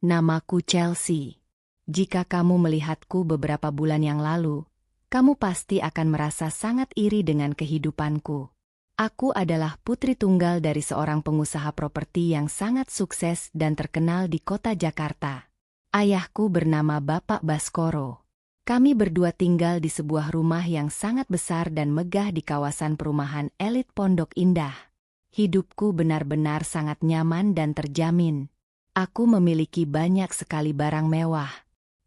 Namaku Chelsea. Jika kamu melihatku beberapa bulan yang lalu, kamu pasti akan merasa sangat iri dengan kehidupanku. Aku adalah putri tunggal dari seorang pengusaha properti yang sangat sukses dan terkenal di kota Jakarta. Ayahku bernama Bapak Baskoro. Kami berdua tinggal di sebuah rumah yang sangat besar dan megah di kawasan perumahan elit Pondok Indah. Hidupku benar-benar sangat nyaman dan terjamin. Aku memiliki banyak sekali barang mewah.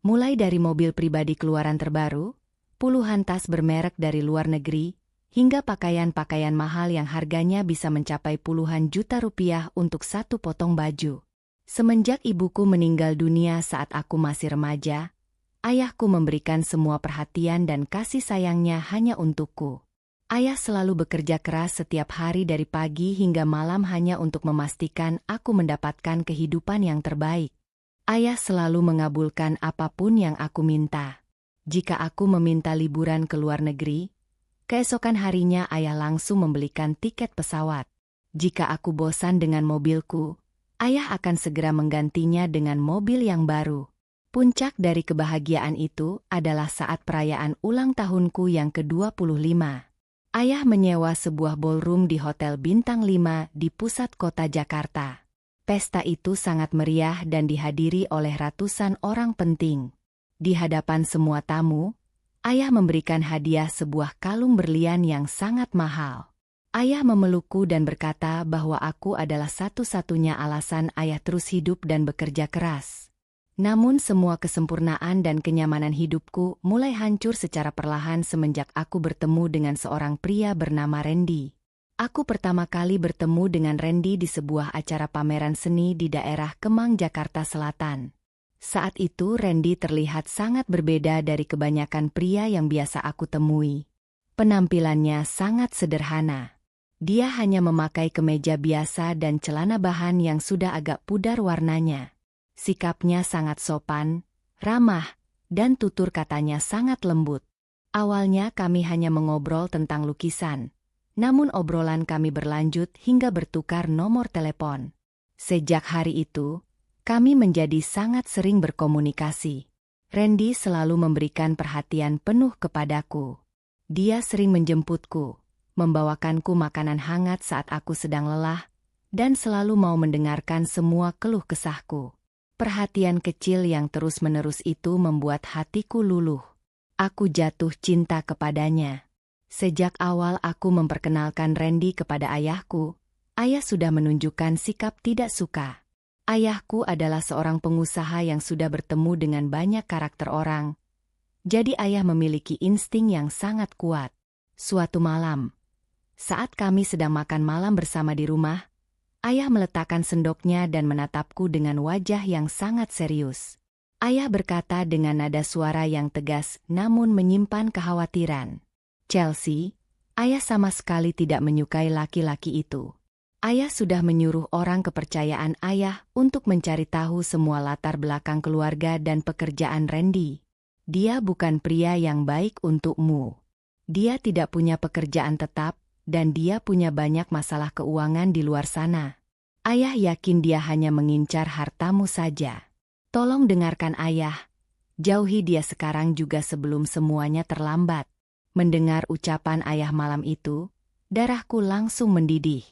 Mulai dari mobil pribadi keluaran terbaru, puluhan tas bermerek dari luar negeri, hingga pakaian-pakaian mahal yang harganya bisa mencapai puluhan juta rupiah untuk satu potong baju. Semenjak ibuku meninggal dunia saat aku masih remaja, ayahku memberikan semua perhatian dan kasih sayangnya hanya untukku. Ayah selalu bekerja keras setiap hari dari pagi hingga malam hanya untuk memastikan aku mendapatkan kehidupan yang terbaik. Ayah selalu mengabulkan apapun yang aku minta. Jika aku meminta liburan ke luar negeri, keesokan harinya ayah langsung membelikan tiket pesawat. Jika aku bosan dengan mobilku, ayah akan segera menggantinya dengan mobil yang baru. Puncak dari kebahagiaan itu adalah saat perayaan ulang tahunku yang ke-25. Ayah menyewa sebuah ballroom di Hotel Bintang 5 di pusat kota Jakarta. Pesta itu sangat meriah dan dihadiri oleh ratusan orang penting. Di hadapan semua tamu, ayah memberikan hadiah sebuah kalung berlian yang sangat mahal. Ayah memelukku dan berkata bahwa aku adalah satu-satunya alasan ayah terus hidup dan bekerja keras. Namun semua kesempurnaan dan kenyamanan hidupku mulai hancur secara perlahan semenjak aku bertemu dengan seorang pria bernama Randy. Aku pertama kali bertemu dengan Randy di sebuah acara pameran seni di daerah Kemang, Jakarta Selatan. Saat itu Randy terlihat sangat berbeda dari kebanyakan pria yang biasa aku temui. Penampilannya sangat sederhana. Dia hanya memakai kemeja biasa dan celana bahan yang sudah agak pudar warnanya. Sikapnya sangat sopan, ramah, dan tutur katanya sangat lembut. Awalnya kami hanya mengobrol tentang lukisan, namun obrolan kami berlanjut hingga bertukar nomor telepon. Sejak hari itu, kami menjadi sangat sering berkomunikasi. Randy selalu memberikan perhatian penuh kepadaku. Dia sering menjemputku, membawakanku makanan hangat saat aku sedang lelah, dan selalu mau mendengarkan semua keluh kesahku. Perhatian kecil yang terus-menerus itu membuat hatiku luluh. Aku jatuh cinta kepadanya. Sejak awal aku memperkenalkan Randy kepada ayahku, ayah sudah menunjukkan sikap tidak suka. Ayahku adalah seorang pengusaha yang sudah bertemu dengan banyak karakter orang. Jadi ayah memiliki insting yang sangat kuat. Suatu malam, saat kami sedang makan malam bersama di rumah, ayah meletakkan sendoknya dan menatapku dengan wajah yang sangat serius. Ayah berkata dengan nada suara yang tegas namun menyimpan kekhawatiran. "Chelsea, ayah sama sekali tidak menyukai laki-laki itu. Ayah sudah menyuruh orang kepercayaan ayah untuk mencari tahu semua latar belakang keluarga dan pekerjaan Randy. Dia bukan pria yang baik untukmu. Dia tidak punya pekerjaan tetap, dan dia punya banyak masalah keuangan di luar sana. Ayah yakin dia hanya mengincar hartamu saja. Tolong dengarkan ayah. Jauhi dia sekarang juga sebelum semuanya terlambat." Mendengar ucapan ayah malam itu, darahku langsung mendidih.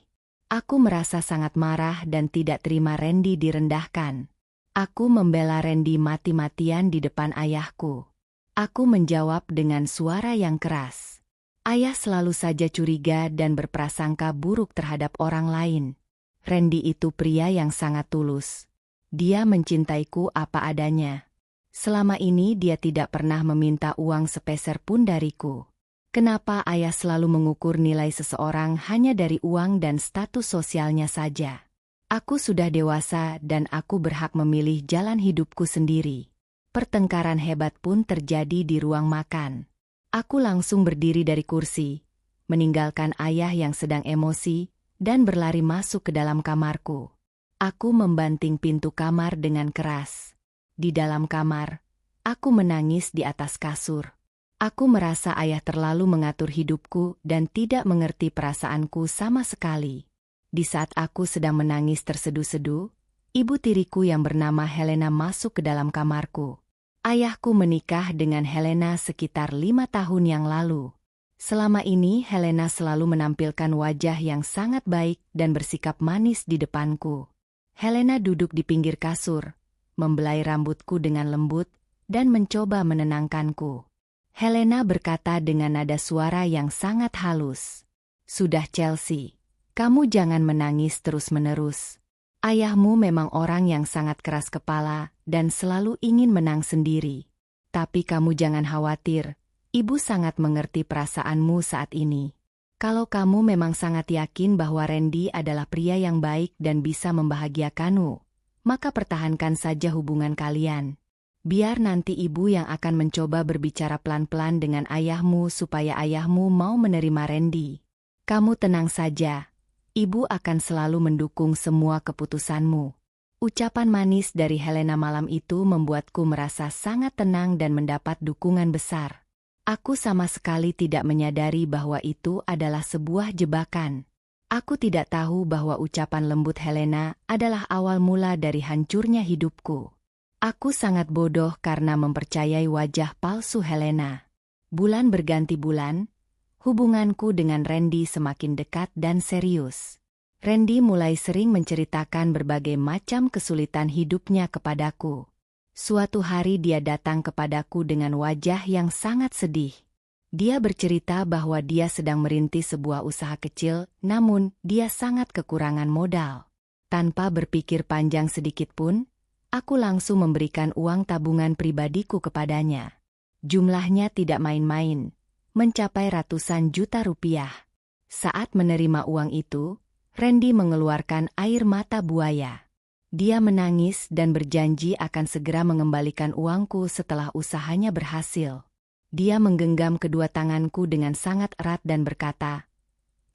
Aku merasa sangat marah dan tidak terima Randy direndahkan. Aku membela Randy mati-matian di depan ayahku. Aku menjawab dengan suara yang keras. Ayah selalu saja curiga dan berprasangka buruk terhadap orang lain. Randy itu pria yang sangat tulus. Dia mencintaiku apa adanya. Selama ini dia tidak pernah meminta uang sepeser pun dariku. Kenapa ayah selalu mengukur nilai seseorang hanya dari uang dan status sosialnya saja? Aku sudah dewasa dan aku berhak memilih jalan hidupku sendiri. Pertengkaran hebat pun terjadi di ruang makan. Aku langsung berdiri dari kursi, meninggalkan ayah yang sedang emosi, dan berlari masuk ke dalam kamarku. Aku membanting pintu kamar dengan keras. Di dalam kamar, aku menangis di atas kasur. Aku merasa ayah terlalu mengatur hidupku dan tidak mengerti perasaanku sama sekali. Di saat aku sedang menangis terseduh-seduh, ibu tiriku yang bernama Helena masuk ke dalam kamarku. Ayahku menikah dengan Helena sekitar 5 tahun yang lalu. Selama ini Helena selalu menampilkan wajah yang sangat baik dan bersikap manis di depanku. Helena duduk di pinggir kasur, membelai rambutku dengan lembut, dan mencoba menenangkanku. Helena berkata dengan nada suara yang sangat halus. "Sudah Chelsea, kamu jangan menangis terus-menerus. Ayahmu memang orang yang sangat keras kepala dan selalu ingin menang sendiri. Tapi kamu jangan khawatir, ibu sangat mengerti perasaanmu saat ini. Kalau kamu memang sangat yakin bahwa Randy adalah pria yang baik dan bisa membahagiakanmu, maka pertahankan saja hubungan kalian. Biar nanti ibu yang akan mencoba berbicara pelan-pelan dengan ayahmu supaya ayahmu mau menerima Randy. Kamu tenang saja. Ibu akan selalu mendukung semua keputusanmu." Ucapan manis dari Helena malam itu membuatku merasa sangat tenang dan mendapat dukungan besar. Aku sama sekali tidak menyadari bahwa itu adalah sebuah jebakan. Aku tidak tahu bahwa ucapan lembut Helena adalah awal mula dari hancurnya hidupku. Aku sangat bodoh karena mempercayai wajah palsu Helena. Bulan berganti bulan, hubunganku dengan Randy semakin dekat dan serius. Randy mulai sering menceritakan berbagai macam kesulitan hidupnya kepadaku. Suatu hari dia datang kepadaku dengan wajah yang sangat sedih. Dia bercerita bahwa dia sedang merintis sebuah usaha kecil, namun dia sangat kekurangan modal. Tanpa berpikir panjang sedikit pun, aku langsung memberikan uang tabungan pribadiku kepadanya. Jumlahnya tidak main-main, mencapai ratusan juta rupiah. Saat menerima uang itu, Randy mengeluarkan air mata buaya. Dia menangis dan berjanji akan segera mengembalikan uangku setelah usahanya berhasil. Dia menggenggam kedua tanganku dengan sangat erat dan berkata,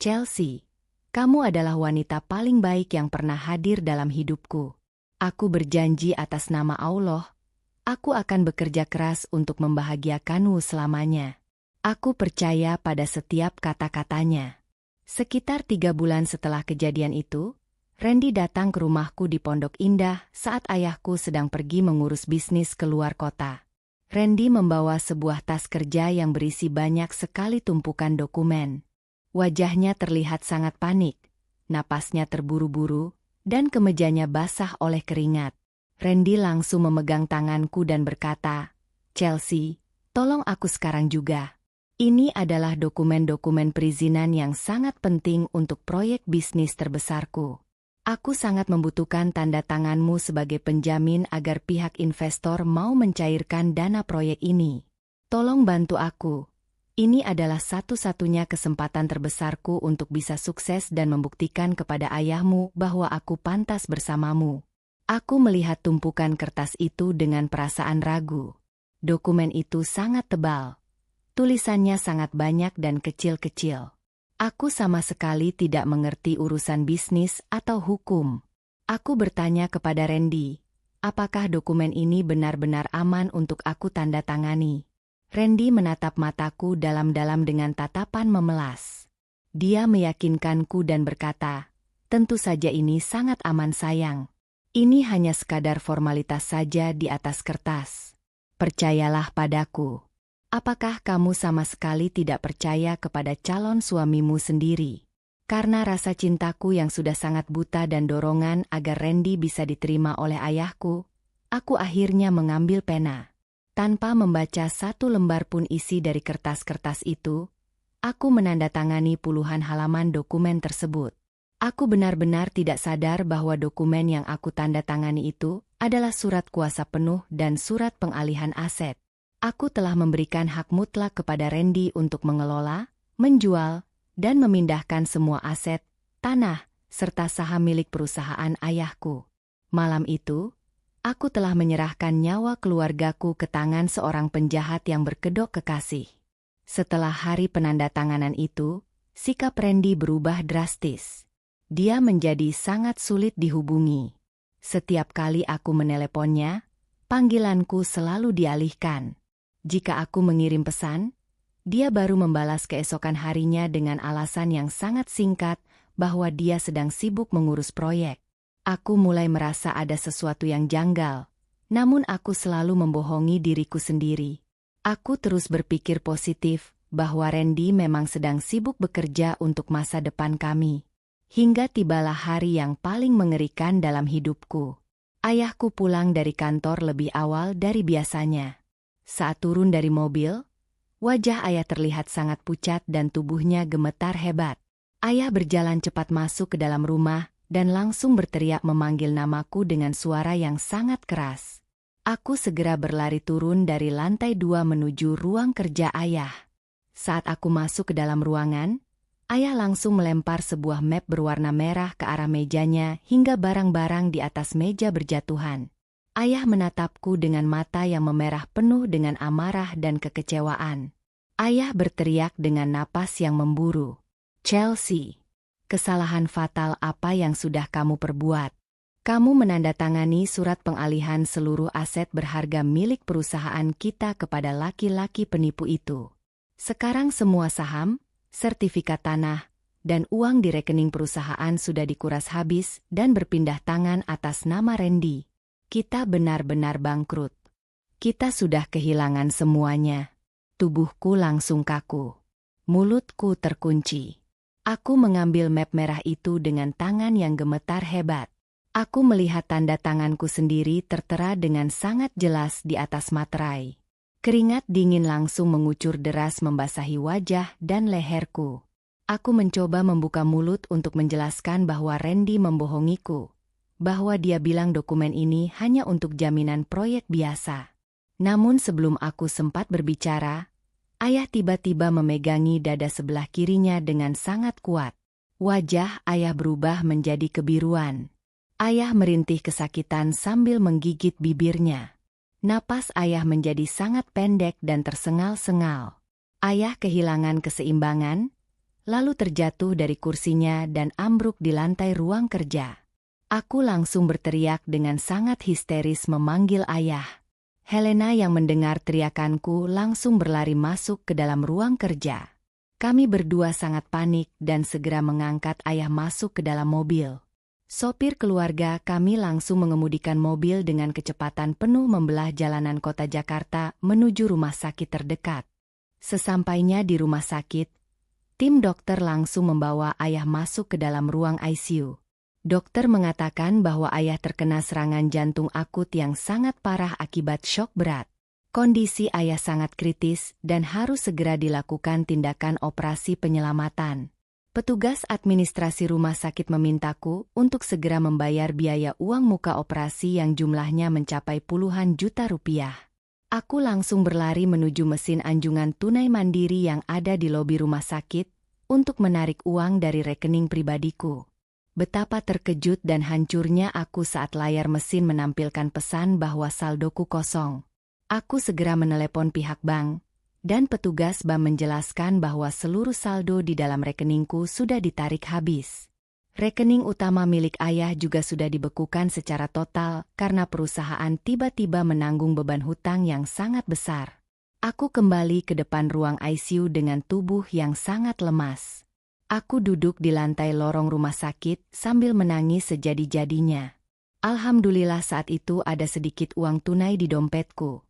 "Chelsea, kamu adalah wanita paling baik yang pernah hadir dalam hidupku. Aku berjanji atas nama Allah, aku akan bekerja keras untuk membahagiakanmu selamanya." Aku percaya pada setiap kata-katanya. Sekitar 3 bulan setelah kejadian itu, Randy datang ke rumahku di Pondok Indah saat ayahku sedang pergi mengurus bisnis ke luar kota. Randy membawa sebuah tas kerja yang berisi banyak sekali tumpukan dokumen. Wajahnya terlihat sangat panik, napasnya terburu-buru, dan kemejanya basah oleh keringat. Randy langsung memegang tanganku dan berkata, "Chelsea, tolong aku sekarang juga. Ini adalah dokumen-dokumen perizinan yang sangat penting untuk proyek bisnis terbesarku. Aku sangat membutuhkan tanda tanganmu sebagai penjamin agar pihak investor mau mencairkan dana proyek ini. Tolong bantu aku. Ini adalah satu-satunya kesempatan terbesarku untuk bisa sukses dan membuktikan kepada ayahmu bahwa aku pantas bersamamu." Aku melihat tumpukan kertas itu dengan perasaan ragu. Dokumen itu sangat tebal. Tulisannya sangat banyak dan kecil-kecil. Aku sama sekali tidak mengerti urusan bisnis atau hukum. Aku bertanya kepada Randy, apakah dokumen ini benar-benar aman untuk aku tanda tangani? Randy menatap mataku dalam-dalam dengan tatapan memelas. Dia meyakinkanku dan berkata, "Tentu saja ini sangat aman sayang. Ini hanya sekadar formalitas saja di atas kertas. Percayalah padaku." Apakah kamu sama sekali tidak percaya kepada calon suamimu sendiri? Karena rasa cintaku yang sudah sangat buta dan dorongan agar Randy bisa diterima oleh ayahku, aku akhirnya mengambil pena. Tanpa membaca satu lembar pun isi dari kertas-kertas itu, aku menandatangani puluhan halaman dokumen tersebut. Aku benar-benar tidak sadar bahwa dokumen yang aku tandatangani itu adalah surat kuasa penuh dan surat pengalihan aset. Aku telah memberikan hak mutlak kepada Randy untuk mengelola, menjual, dan memindahkan semua aset, tanah, serta saham milik perusahaan ayahku. Malam itu, aku telah menyerahkan nyawa keluargaku ke tangan seorang penjahat yang berkedok kekasih. Setelah hari penandatanganan itu, sikap Randy berubah drastis. Dia menjadi sangat sulit dihubungi. Setiap kali aku meneleponnya, panggilanku selalu dialihkan. Jika aku mengirim pesan, dia baru membalas keesokan harinya dengan alasan yang sangat singkat bahwa dia sedang sibuk mengurus proyek. Aku mulai merasa ada sesuatu yang janggal, namun aku selalu membohongi diriku sendiri. Aku terus berpikir positif bahwa Randy memang sedang sibuk bekerja untuk masa depan kami. Hingga tibalah hari yang paling mengerikan dalam hidupku. Ayahku pulang dari kantor lebih awal dari biasanya. Saat turun dari mobil, wajah ayah terlihat sangat pucat dan tubuhnya gemetar hebat. Ayah berjalan cepat masuk ke dalam rumah dan langsung berteriak memanggil namaku dengan suara yang sangat keras. Aku segera berlari turun dari lantai 2 menuju ruang kerja ayah. Saat aku masuk ke dalam ruangan, ayah langsung melempar sebuah map berwarna merah ke arah mejanya hingga barang-barang di atas meja berjatuhan. Ayah menatapku dengan mata yang memerah penuh dengan amarah dan kekecewaan. Ayah berteriak dengan napas yang memburu. "Chelsea, kesalahan fatal apa yang sudah kamu perbuat? Kamu menandatangani surat pengalihan seluruh aset berharga milik perusahaan kita kepada laki-laki penipu itu. Sekarang semua saham, sertifikat tanah, dan uang di rekening perusahaan sudah dikuras habis dan berpindah tangan atas nama Randy. Kita benar-benar bangkrut. Kita sudah kehilangan semuanya." Tubuhku langsung kaku. Mulutku terkunci. Aku mengambil map merah itu dengan tangan yang gemetar hebat. Aku melihat tanda tanganku sendiri tertera dengan sangat jelas di atas materai. Keringat dingin langsung mengucur deras membasahi wajah dan leherku. Aku mencoba membuka mulut untuk menjelaskan bahwa Randy membohongiku, bahwa dia bilang dokumen ini hanya untuk jaminan proyek biasa. Namun sebelum aku sempat berbicara, ayah tiba-tiba memegangi dada sebelah kirinya dengan sangat kuat. Wajah ayah berubah menjadi kebiruan. Ayah merintih kesakitan sambil menggigit bibirnya. Napas ayah menjadi sangat pendek dan tersengal-sengal. Ayah kehilangan keseimbangan, lalu terjatuh dari kursinya dan ambruk di lantai ruang kerja. Aku langsung berteriak dengan sangat histeris memanggil ayah. Helena yang mendengar teriakanku langsung berlari masuk ke dalam ruang kerja. Kami berdua sangat panik dan segera mengangkat ayah masuk ke dalam mobil. Sopir keluarga kami langsung mengemudikan mobil dengan kecepatan penuh membelah jalanan kota Jakarta menuju rumah sakit terdekat. Sesampainya di rumah sakit, tim dokter langsung membawa ayah masuk ke dalam ruang ICU. Dokter mengatakan bahwa ayah terkena serangan jantung akut yang sangat parah akibat syok berat. Kondisi ayah sangat kritis dan harus segera dilakukan tindakan operasi penyelamatan. Petugas administrasi rumah sakit memintaku untuk segera membayar biaya uang muka operasi yang jumlahnya mencapai puluhan juta rupiah. Aku langsung berlari menuju mesin anjungan tunai mandiri yang ada di lobi rumah sakit untuk menarik uang dari rekening pribadiku. Betapa terkejut dan hancurnya aku saat layar mesin menampilkan pesan bahwa saldoku kosong. Aku segera menelepon pihak bank, dan petugas bank menjelaskan bahwa seluruh saldo di dalam rekeningku sudah ditarik habis. Rekening utama milik ayah juga sudah dibekukan secara total karena perusahaan tiba-tiba menanggung beban hutang yang sangat besar. Aku kembali ke depan ruang ICU dengan tubuh yang sangat lemas. Aku duduk di lantai lorong rumah sakit sambil menangis sejadi-jadinya. Alhamdulillah saat itu ada sedikit uang tunai di dompetku.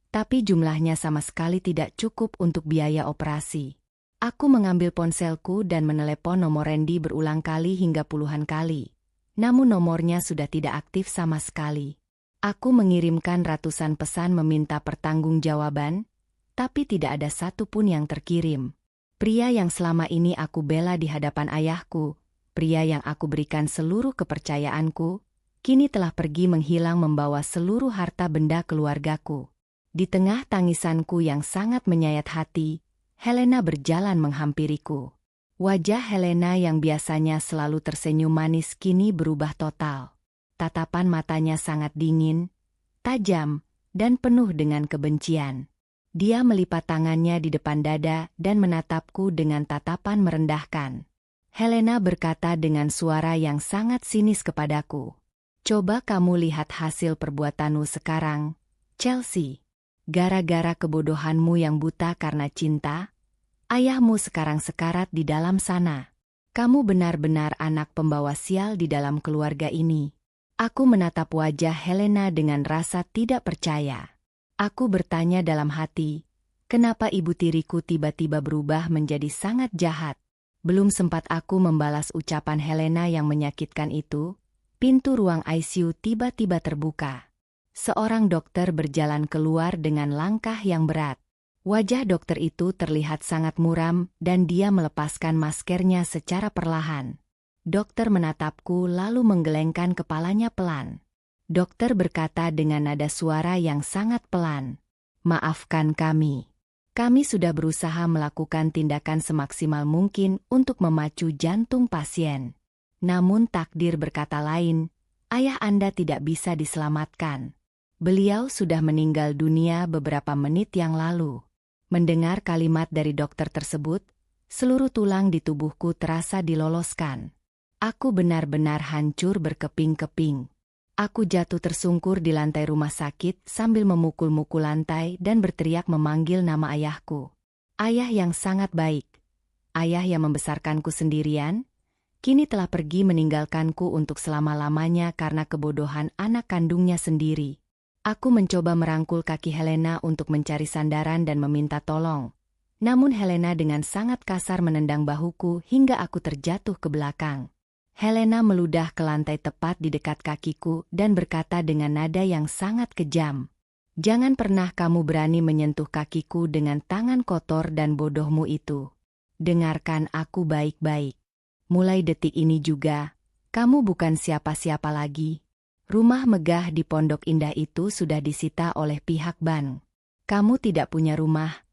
Tapi jumlahnya sama sekali tidak cukup untuk biaya operasi. Aku mengambil ponselku dan menelepon nomor Randy berulang kali hingga puluhan kali. Namun nomornya sudah tidak aktif sama sekali. Aku mengirimkan ratusan pesan meminta pertanggungjawaban, tapi tidak ada satupun yang terkirim. Pria yang selama ini aku bela di hadapan ayahku, pria yang aku berikan seluruh kepercayaanku, kini telah pergi menghilang membawa seluruh harta benda keluargaku. Di tengah tangisanku yang sangat menyayat hati, Helena berjalan menghampiriku. Wajah Helena yang biasanya selalu tersenyum manis kini berubah total. Tatapan matanya sangat dingin, tajam, dan penuh dengan kebencian. Dia melipat tangannya di depan dada dan menatapku dengan tatapan merendahkan. Helena berkata dengan suara yang sangat sinis kepadaku, "Coba kamu lihat hasil perbuatanmu sekarang, Chelsea. Gara-gara kebodohanmu yang buta karena cinta, ayahmu sekarang sekarat di dalam sana. Kamu benar-benar anak pembawa sial di dalam keluarga ini." Aku menatap wajah Helena dengan rasa tidak percaya. Aku bertanya dalam hati, kenapa ibu tiriku tiba-tiba berubah menjadi sangat jahat? Belum sempat aku membalas ucapan Helena yang menyakitkan itu, pintu ruang ICU tiba-tiba terbuka. Seorang dokter berjalan keluar dengan langkah yang berat. Wajah dokter itu terlihat sangat muram dan dia melepaskan maskernya secara perlahan. Dokter menatapku lalu menggelengkan kepalanya pelan. Dokter berkata dengan nada suara yang sangat pelan, "Maafkan kami. Kami sudah berusaha melakukan tindakan semaksimal mungkin untuk memacu jantung pasien. Namun takdir berkata lain, ayah Anda tidak bisa diselamatkan. Beliau sudah meninggal dunia beberapa menit yang lalu." Mendengar kalimat dari dokter tersebut, seluruh tulang di tubuhku terasa diloloskan. Aku benar-benar hancur berkeping-keping. Aku jatuh tersungkur di lantai rumah sakit sambil memukul-mukul lantai dan berteriak memanggil nama ayahku. Ayah yang sangat baik. Ayah yang membesarkanku sendirian, kini telah pergi meninggalkanku untuk selama-lamanya karena kebodohan anak kandungnya sendiri. Aku mencoba merangkul kaki Helena untuk mencari sandaran dan meminta tolong. Namun Helena dengan sangat kasar menendang bahuku hingga aku terjatuh ke belakang. Helena meludah ke lantai tepat di dekat kakiku dan berkata dengan nada yang sangat kejam, "Jangan pernah kamu berani menyentuh kakiku dengan tangan kotor dan bodohmu itu. Dengarkan aku baik-baik. Mulai detik ini juga, kamu bukan siapa-siapa lagi. Rumah megah di Pondok Indah itu sudah disita oleh pihak bank. Kamu tidak punya rumah,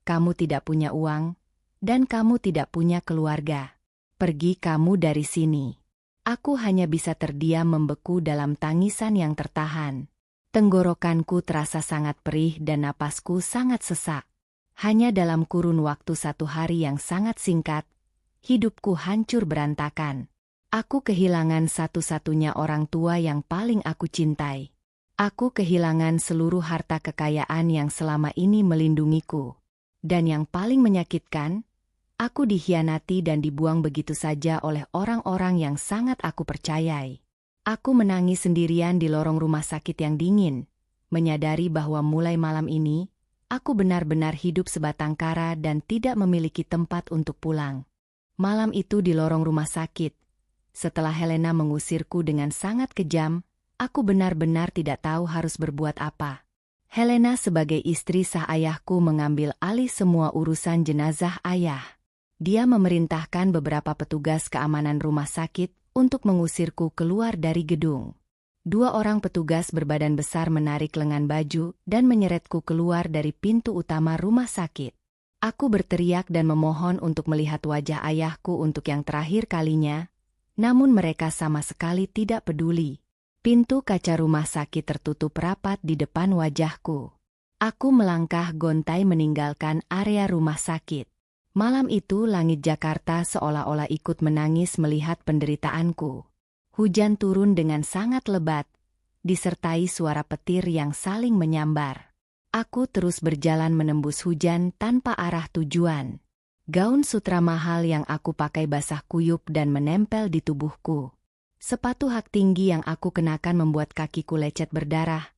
kamu tidak punya uang, dan kamu tidak punya keluarga. Pergi kamu dari sini." Aku hanya bisa terdiam membeku dalam tangisan yang tertahan. Tenggorokanku terasa sangat perih dan napasku sangat sesak. Hanya dalam kurun waktu 1 hari yang sangat singkat, hidupku hancur berantakan. Aku kehilangan satu-satunya orang tua yang paling aku cintai. Aku kehilangan seluruh harta kekayaan yang selama ini melindungiku. Dan yang paling menyakitkan, aku dikhianati dan dibuang begitu saja oleh orang-orang yang sangat aku percayai. Aku menangis sendirian di lorong rumah sakit yang dingin, menyadari bahwa mulai malam ini, aku benar-benar hidup sebatang kara dan tidak memiliki tempat untuk pulang. Malam itu di lorong rumah sakit, setelah Helena mengusirku dengan sangat kejam, aku benar-benar tidak tahu harus berbuat apa. Helena sebagai istri sah ayahku mengambil alih semua urusan jenazah ayah. Dia memerintahkan beberapa petugas keamanan rumah sakit untuk mengusirku keluar dari gedung. 2 orang petugas berbadan besar menarik lengan baju dan menyeretku keluar dari pintu utama rumah sakit. Aku berteriak dan memohon untuk melihat wajah ayahku untuk yang terakhir kalinya, namun mereka sama sekali tidak peduli. Pintu kaca rumah sakit tertutup rapat di depan wajahku. Aku melangkah gontai meninggalkan area rumah sakit. Malam itu langit Jakarta seolah-olah ikut menangis melihat penderitaanku. Hujan turun dengan sangat lebat, disertai suara petir yang saling menyambar. Aku terus berjalan menembus hujan tanpa arah tujuan. Gaun sutra mahal yang aku pakai basah kuyup dan menempel di tubuhku. Sepatu hak tinggi yang aku kenakan membuat kakiku lecet berdarah,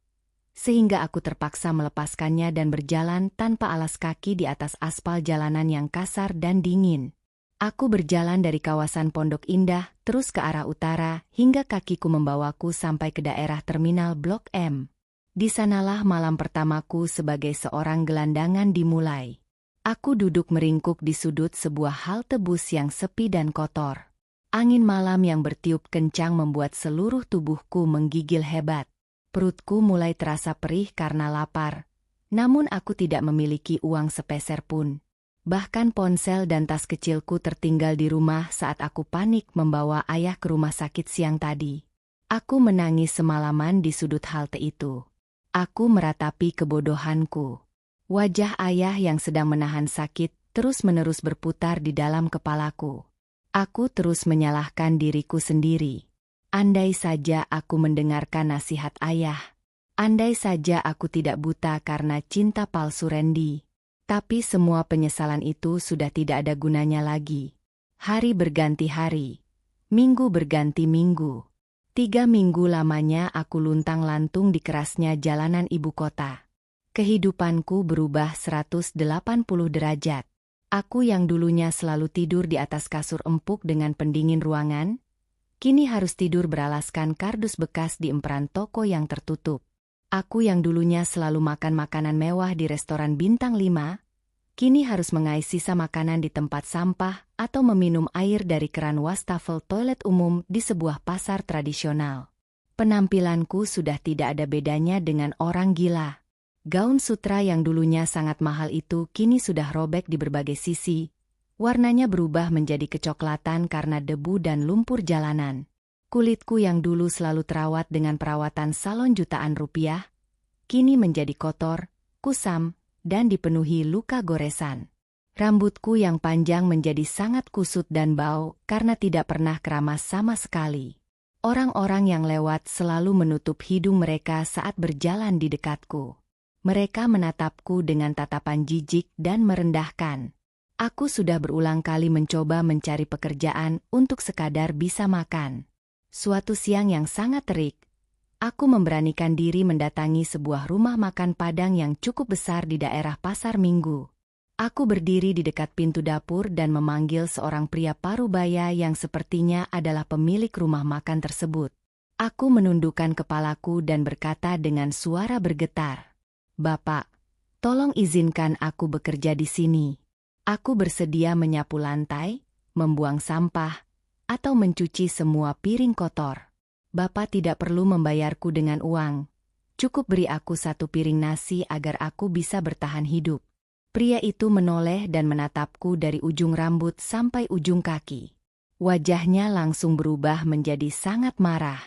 sehingga aku terpaksa melepaskannya dan berjalan tanpa alas kaki di atas aspal jalanan yang kasar dan dingin. Aku berjalan dari kawasan Pondok Indah terus ke arah utara hingga kakiku membawaku sampai ke daerah terminal Blok M. Di sanalah malam pertamaku sebagai seorang gelandangan dimulai. Aku duduk meringkuk di sudut sebuah halte bus yang sepi dan kotor. Angin malam yang bertiup kencang membuat seluruh tubuhku menggigil hebat. Perutku mulai terasa perih karena lapar. Namun aku tidak memiliki uang sepeser pun. Bahkan ponsel dan tas kecilku tertinggal di rumah saat aku panik membawa ayah ke rumah sakit siang tadi. Aku menangis semalaman di sudut halte itu. Aku meratapi kebodohanku. Wajah ayah yang sedang menahan sakit terus-menerus berputar di dalam kepalaku. Aku terus menyalahkan diriku sendiri. Andai saja aku mendengarkan nasihat ayah. Andai saja aku tidak buta karena cinta palsu Randy. Tapi semua penyesalan itu sudah tidak ada gunanya lagi. Hari berganti hari. Minggu berganti minggu. 3 minggu lamanya aku luntang-lantung di kerasnya jalanan ibu kota. Kehidupanku berubah 180 derajat. Aku yang dulunya selalu tidur di atas kasur empuk dengan pendingin ruangan, kini harus tidur beralaskan kardus bekas di emperan toko yang tertutup. Aku yang dulunya selalu makan makanan mewah di restoran bintang 5, kini harus mengais sisa makanan di tempat sampah atau meminum air dari keran wastafel toilet umum di sebuah pasar tradisional. Penampilanku sudah tidak ada bedanya dengan orang gila. Gaun sutra yang dulunya sangat mahal itu kini sudah robek di berbagai sisi. Warnanya berubah menjadi kecoklatan karena debu dan lumpur jalanan. Kulitku yang dulu selalu terawat dengan perawatan salon jutaan rupiah, kini menjadi kotor, kusam, dan dipenuhi luka goresan. Rambutku yang panjang menjadi sangat kusut dan bau karena tidak pernah keramas sama sekali. Orang-orang yang lewat selalu menutup hidung mereka saat berjalan di dekatku. Mereka menatapku dengan tatapan jijik dan merendahkan. Aku sudah berulang kali mencoba mencari pekerjaan untuk sekadar bisa makan. Suatu siang yang sangat terik, aku memberanikan diri mendatangi sebuah rumah makan Padang yang cukup besar di daerah Pasar Minggu. Aku berdiri di dekat pintu dapur dan memanggil seorang pria parubaya yang sepertinya adalah pemilik rumah makan tersebut. Aku menundukkan kepalaku dan berkata dengan suara bergetar, "Bapak, tolong izinkan aku bekerja di sini. Aku bersedia menyapu lantai, membuang sampah, atau mencuci semua piring kotor. Bapak tidak perlu membayarku dengan uang. Cukup beri aku 1 piring nasi agar aku bisa bertahan hidup." Pria itu menoleh dan menatapku dari ujung rambut sampai ujung kaki. Wajahnya langsung berubah menjadi sangat marah.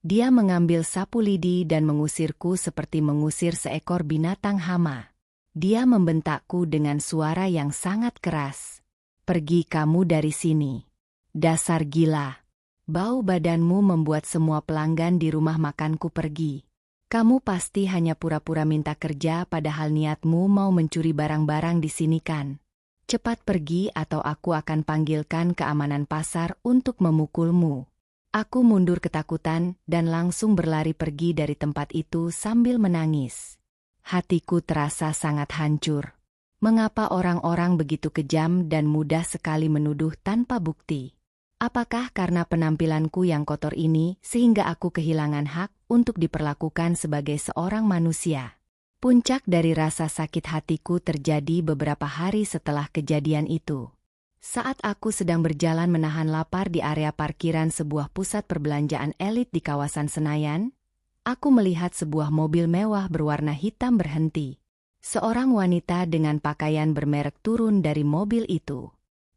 Dia mengambil sapu lidi dan mengusirku seperti mengusir seekor binatang hama. Dia membentakku dengan suara yang sangat keras. "Pergi kamu dari sini. Dasar gila. Bau badanmu membuat semua pelanggan di rumah makanku pergi. Kamu pasti hanya pura-pura minta kerja padahal niatmu mau mencuri barang-barang di sini kan? Cepat pergi atau aku akan panggilkan keamanan pasar untuk memukulmu." Aku mundur ketakutan dan langsung berlari pergi dari tempat itu sambil menangis. Hatiku terasa sangat hancur. Mengapa orang-orang begitu kejam dan mudah sekali menuduh tanpa bukti? Apakah karena penampilanku yang kotor ini sehingga aku kehilangan hak untuk diperlakukan sebagai seorang manusia? Puncak dari rasa sakit hatiku terjadi beberapa hari setelah kejadian itu. Saat aku sedang berjalan menahan lapar di area parkiran sebuah pusat perbelanjaan elit di kawasan Senayan, aku melihat sebuah mobil mewah berwarna hitam berhenti. Seorang wanita dengan pakaian bermerek turun dari mobil itu.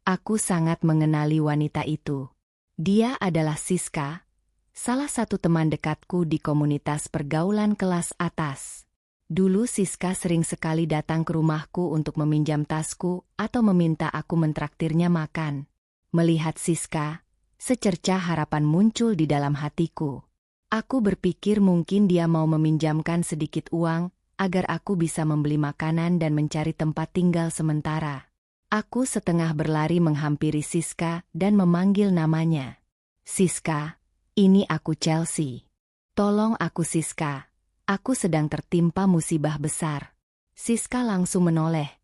Aku sangat mengenali wanita itu. Dia adalah Siska, salah satu teman dekatku di komunitas pergaulan kelas atas. Dulu Siska sering sekali datang ke rumahku untuk meminjam tasku atau meminta aku mentraktirnya makan. Melihat Siska, secercah harapan muncul di dalam hatiku. Aku berpikir mungkin dia mau meminjamkan sedikit uang agar aku bisa membeli makanan dan mencari tempat tinggal sementara. Aku setengah berlari menghampiri Siska dan memanggil namanya. "Siska, ini aku Chelsea. Tolong aku Siska, aku sedang tertimpa musibah besar." Siska langsung menoleh.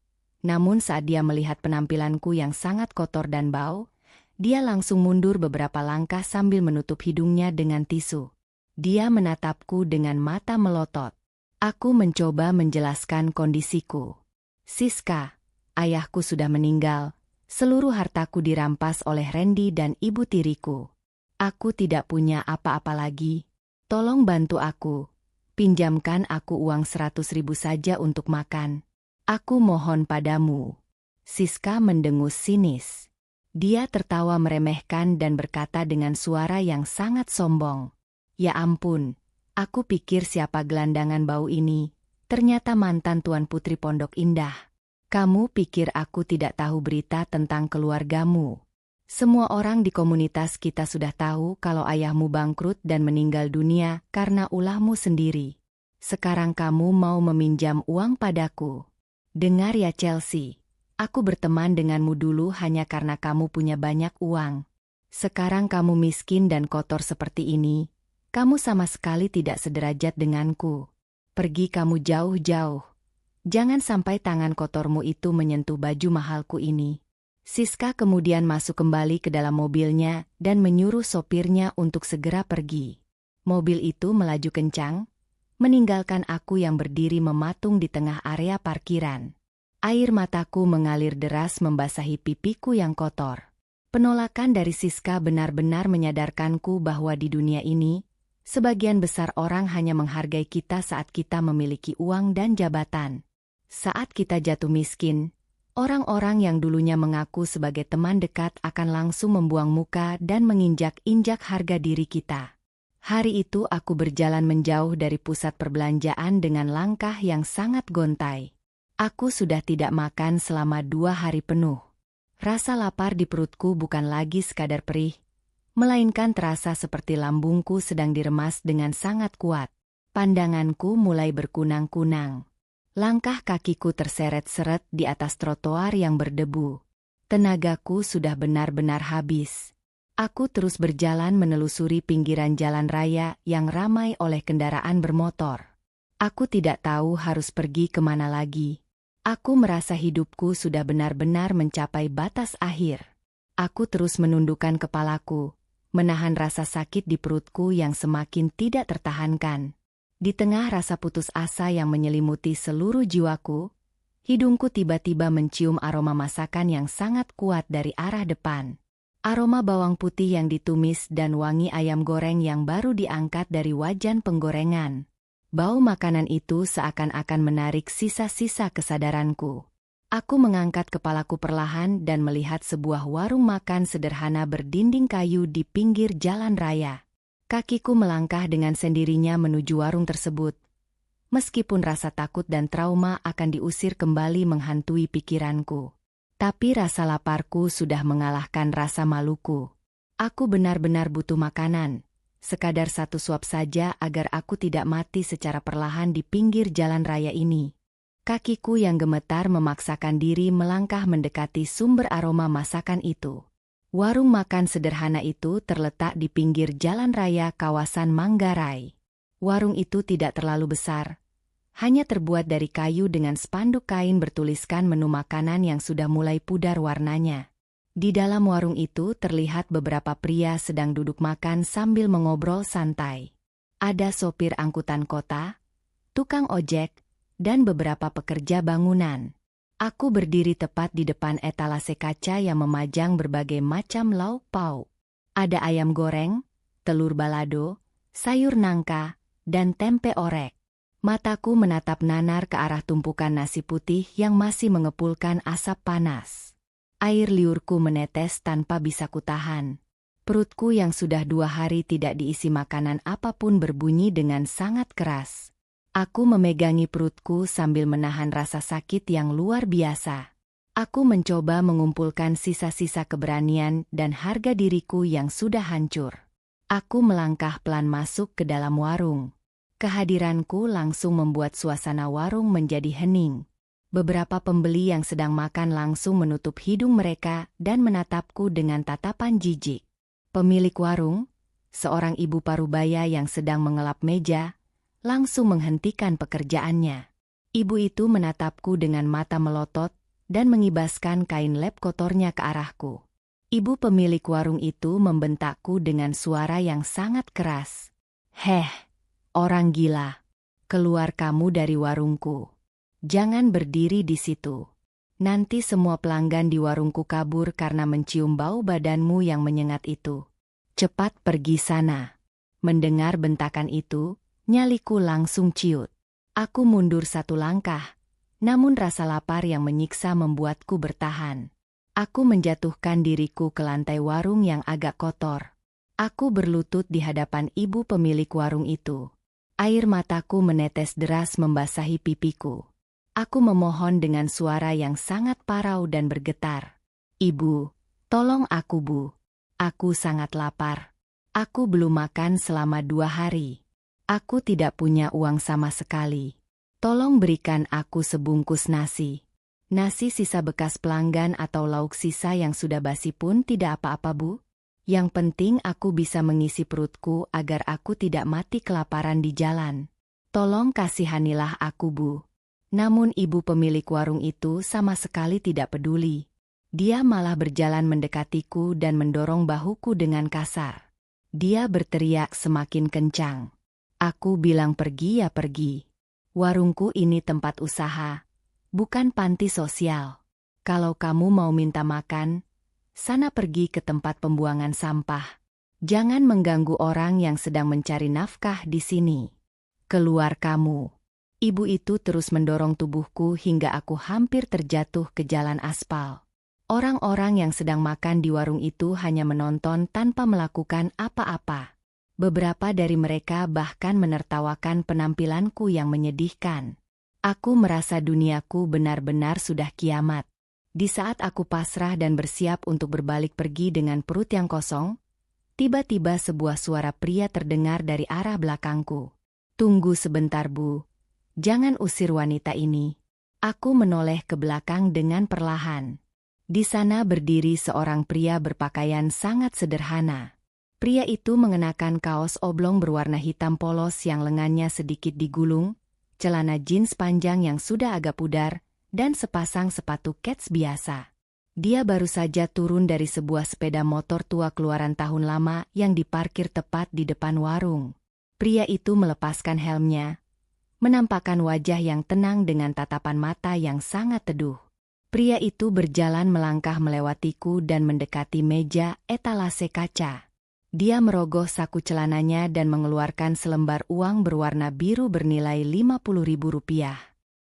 Namun saat dia melihat penampilanku yang sangat kotor dan bau, dia langsung mundur beberapa langkah sambil menutup hidungnya dengan tisu. Dia menatapku dengan mata melotot. Aku mencoba menjelaskan kondisiku. "Siska, ayahku sudah meninggal, seluruh hartaku dirampas oleh Randy dan ibu tiriku. Aku tidak punya apa-apa lagi. Tolong bantu aku. Pinjamkan aku uang 100.000 saja untuk makan. Aku mohon padamu." Siska mendengus sinis. Dia tertawa meremehkan dan berkata dengan suara yang sangat sombong, "Ya ampun, aku pikir siapa gelandangan bau ini, ternyata mantan Tuan Putri Pondok Indah. Kamu pikir aku tidak tahu berita tentang keluargamu? Semua orang di komunitas kita sudah tahu kalau ayahmu bangkrut dan meninggal dunia karena ulahmu sendiri. Sekarang kamu mau meminjam uang padaku. Dengar ya Chelsea, aku berteman denganmu dulu hanya karena kamu punya banyak uang. Sekarang kamu miskin dan kotor seperti ini, Kamu sama sekali tidak sederajat denganku. Pergi kamu jauh-jauh. Jangan sampai tangan kotormu itu menyentuh baju mahalku ini. Siska kemudian masuk kembali ke dalam mobilnya dan menyuruh sopirnya untuk segera pergi. Mobil itu melaju kencang, meninggalkan aku yang berdiri mematung di tengah area parkiran. Air mataku mengalir deras membasahi pipiku yang kotor. Penolakan dari Siska benar-benar menyadarkanku bahwa di dunia ini, sebagian besar orang hanya menghargai kita saat kita memiliki uang dan jabatan. Saat kita jatuh miskin, orang-orang yang dulunya mengaku sebagai teman dekat akan langsung membuang muka dan menginjak-injak harga diri kita. Hari itu aku berjalan menjauh dari pusat perbelanjaan dengan langkah yang sangat gontai. Aku sudah tidak makan selama 2 hari penuh. Rasa lapar di perutku bukan lagi sekadar perih, melainkan terasa seperti lambungku sedang diremas dengan sangat kuat. Pandanganku mulai berkunang-kunang. Langkah kakiku terseret-seret di atas trotoar yang berdebu. Tenagaku sudah benar-benar habis. Aku terus berjalan menelusuri pinggiran jalan raya yang ramai oleh kendaraan bermotor. Aku tidak tahu harus pergi kemana lagi. Aku merasa hidupku sudah benar-benar mencapai batas akhir. Aku terus menundukkan kepalaku, menahan rasa sakit di perutku yang semakin tidak tertahankan. Di tengah rasa putus asa yang menyelimuti seluruh jiwaku, hidungku tiba-tiba mencium aroma masakan yang sangat kuat dari arah depan. Aroma bawang putih yang ditumis dan wangi ayam goreng yang baru diangkat dari wajan penggorengan. Bau makanan itu seakan-akan menarik sisa-sisa kesadaranku. Aku mengangkat kepalaku perlahan dan melihat sebuah warung makan sederhana berdinding kayu di pinggir jalan raya. Kakiku melangkah dengan sendirinya menuju warung tersebut. Meskipun rasa takut dan trauma akan diusir kembali menghantui pikiranku. Tapi rasa laparku sudah mengalahkan rasa maluku. Aku benar-benar butuh makanan. Sekadar satu suap saja agar aku tidak mati secara perlahan di pinggir jalan raya ini. Kakiku yang gemetar memaksakan diri melangkah mendekati sumber aroma masakan itu. Warung makan sederhana itu terletak di pinggir jalan raya kawasan Manggarai. Warung itu tidak terlalu besar, hanya terbuat dari kayu dengan spanduk kain bertuliskan menu makanan yang sudah mulai pudar warnanya. Di dalam warung itu terlihat beberapa pria sedang duduk makan sambil mengobrol santai. Ada sopir angkutan kota, tukang ojek, dan beberapa pekerja bangunan. Aku berdiri tepat di depan etalase kaca yang memajang berbagai macam lauk pauk. Ada ayam goreng, telur balado, sayur nangka, dan tempe orek. Mataku menatap nanar ke arah tumpukan nasi putih yang masih mengepulkan asap panas. Air liurku menetes tanpa bisa kutahan. Perutku yang sudah 2 hari tidak diisi makanan apapun berbunyi dengan sangat keras. Aku memegangi perutku sambil menahan rasa sakit yang luar biasa. Aku mencoba mengumpulkan sisa-sisa keberanian dan harga diriku yang sudah hancur. Aku melangkah pelan masuk ke dalam warung. Kehadiranku langsung membuat suasana warung menjadi hening. Beberapa pembeli yang sedang makan langsung menutup hidung mereka dan menatapku dengan tatapan jijik. Pemilik warung, seorang ibu parubaya yang sedang mengelap meja, langsung menghentikan pekerjaannya. Ibu itu menatapku dengan mata melotot dan mengibaskan kain lap kotornya ke arahku. Ibu pemilik warung itu membentakku dengan suara yang sangat keras. "Heh, orang gila, keluar kamu dari warungku. Jangan berdiri di situ. Nanti semua pelanggan di warungku kabur karena mencium bau badanmu yang menyengat itu. Cepat pergi sana." Mendengar bentakan itu, nyaliku langsung ciut. Aku mundur 1 langkah, namun rasa lapar yang menyiksa membuatku bertahan. Aku menjatuhkan diriku ke lantai warung yang agak kotor. Aku berlutut di hadapan ibu pemilik warung itu. Air mataku menetes deras membasahi pipiku. Aku memohon dengan suara yang sangat parau dan bergetar. "Ibu, tolong aku, Bu. Aku sangat lapar. Aku belum makan selama 2 hari. Aku tidak punya uang sama sekali. Tolong berikan aku sebungkus nasi. Nasi sisa bekas pelanggan atau lauk sisa yang sudah basi pun tidak apa-apa, Bu." Yang penting aku bisa mengisi perutku agar aku tidak mati kelaparan di jalan. Tolong kasihanilah aku, Bu. Namun ibu pemilik warung itu sama sekali tidak peduli. Dia malah berjalan mendekatiku dan mendorong bahuku dengan kasar. Dia berteriak semakin kencang. Aku bilang pergi ya pergi. Warungku ini tempat usaha, bukan panti sosial. Kalau kamu mau minta makan, sana pergi ke tempat pembuangan sampah. Jangan mengganggu orang yang sedang mencari nafkah di sini. Keluar kamu. Ibu itu terus mendorong tubuhku hingga aku hampir terjatuh ke jalan aspal. Orang-orang yang sedang makan di warung itu hanya menonton tanpa melakukan apa-apa. Beberapa dari mereka bahkan menertawakan penampilanku yang menyedihkan. Aku merasa duniaku benar-benar sudah kiamat. Di saat aku pasrah dan bersiap untuk berbalik pergi dengan perut yang kosong, tiba-tiba sebuah suara pria terdengar dari arah belakangku. Tunggu sebentar, Bu. Jangan usir wanita ini. Aku menoleh ke belakang dengan perlahan. Di sana berdiri seorang pria berpakaian sangat sederhana. Pria itu mengenakan kaos oblong berwarna hitam polos yang lengannya sedikit digulung, celana jeans panjang yang sudah agak pudar, dan sepasang sepatu kets biasa. Dia baru saja turun dari sebuah sepeda motor tua keluaran tahun lama yang diparkir tepat di depan warung. Pria itu melepaskan helmnya, menampakkan wajah yang tenang dengan tatapan mata yang sangat teduh. Pria itu berjalan melangkah melewatiku dan mendekati meja etalase kaca. Dia merogoh saku celananya dan mengeluarkan selembar uang berwarna biru bernilai Rp50.000.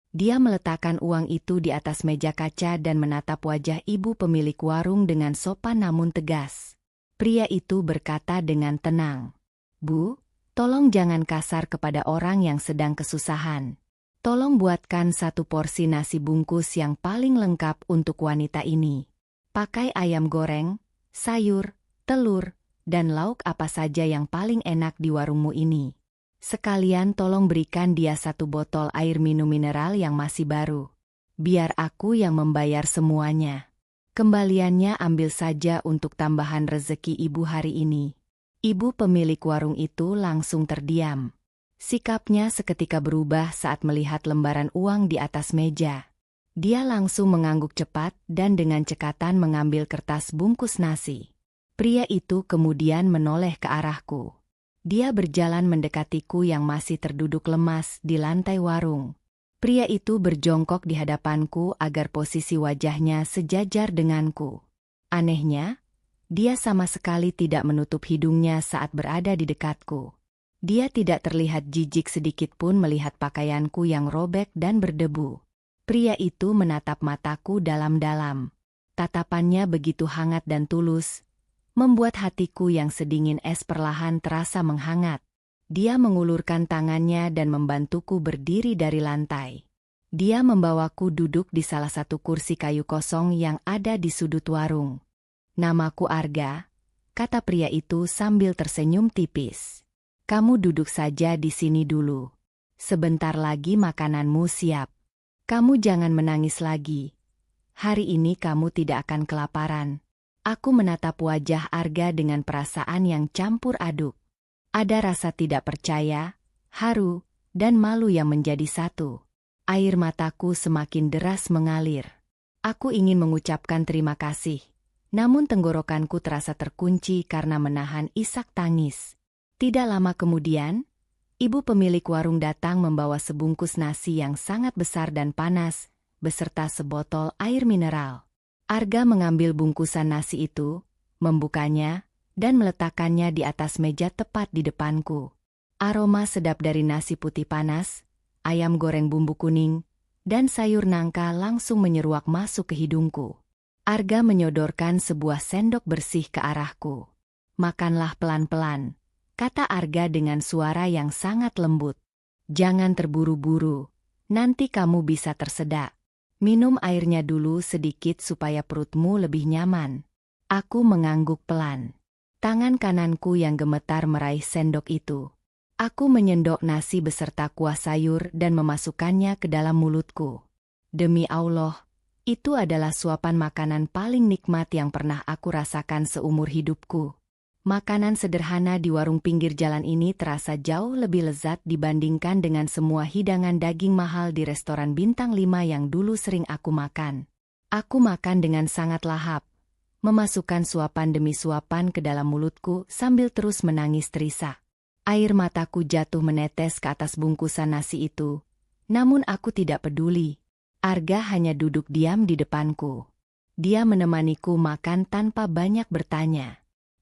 Dia meletakkan uang itu di atas meja kaca dan menatap wajah ibu pemilik warung dengan sopan namun tegas. Pria itu berkata dengan tenang, "Bu, tolong jangan kasar kepada orang yang sedang kesusahan. Tolong buatkan satu porsi nasi bungkus yang paling lengkap untuk wanita ini. Pakai ayam goreng, sayur, telur, dan lauk apa saja yang paling enak di warungmu ini. Sekalian tolong berikan dia satu botol air minum mineral yang masih baru. Biar aku yang membayar semuanya. Kembaliannya ambil saja untuk tambahan rezeki ibu hari ini." Ibu pemilik warung itu langsung terdiam. Sikapnya seketika berubah saat melihat lembaran uang di atas meja. Dia langsung mengangguk cepat dan dengan cekatan mengambil kertas bungkus nasi. Pria itu kemudian menoleh ke arahku. Dia berjalan mendekatiku yang masih terduduk lemas di lantai warung. Pria itu berjongkok di hadapanku agar posisi wajahnya sejajar denganku. Anehnya, dia sama sekali tidak menutup hidungnya saat berada di dekatku. Dia tidak terlihat jijik sedikit pun melihat pakaianku yang robek dan berdebu. Pria itu menatap mataku dalam-dalam. Tatapannya begitu hangat dan tulus, membuat hatiku yang sedingin es perlahan terasa menghangat. Dia mengulurkan tangannya dan membantuku berdiri dari lantai. Dia membawaku duduk di salah satu kursi kayu kosong yang ada di sudut warung. "Namaku Arga," kata pria itu sambil tersenyum tipis. "Kamu duduk saja di sini dulu. Sebentar lagi makananmu siap. Kamu jangan menangis lagi. Hari ini kamu tidak akan kelaparan." Aku menatap wajah Arga dengan perasaan yang campur aduk. Ada rasa tidak percaya, haru, dan malu yang menjadi satu. Air mataku semakin deras mengalir. Aku ingin mengucapkan terima kasih, namun tenggorokanku terasa terkunci karena menahan isak tangis. Tidak lama kemudian, ibu pemilik warung datang membawa sebungkus nasi yang sangat besar dan panas, beserta sebotol air mineral. Arga mengambil bungkusan nasi itu, membukanya, dan meletakkannya di atas meja tepat di depanku. Aroma sedap dari nasi putih panas, ayam goreng bumbu kuning, dan sayur nangka langsung menyeruak masuk ke hidungku. Arga menyodorkan sebuah sendok bersih ke arahku. "Makanlah pelan-pelan," kata Arga dengan suara yang sangat lembut. "Jangan terburu-buru, nanti kamu bisa tersedak. Minum airnya dulu sedikit supaya perutmu lebih nyaman." Aku mengangguk pelan. Tangan kananku yang gemetar meraih sendok itu. Aku menyendok nasi beserta kuah sayur dan memasukkannya ke dalam mulutku. Demi Allah, itu adalah suapan makanan paling nikmat yang pernah aku rasakan seumur hidupku. Makanan sederhana di warung pinggir jalan ini terasa jauh lebih lezat dibandingkan dengan semua hidangan daging mahal di restoran bintang 5 yang dulu sering aku makan. Aku makan dengan sangat lahap, memasukkan suapan demi suapan ke dalam mulutku sambil terus menangis terisak. Air mataku jatuh menetes ke atas bungkusan nasi itu, namun aku tidak peduli. Arga hanya duduk diam di depanku. Dia menemaniku makan tanpa banyak bertanya.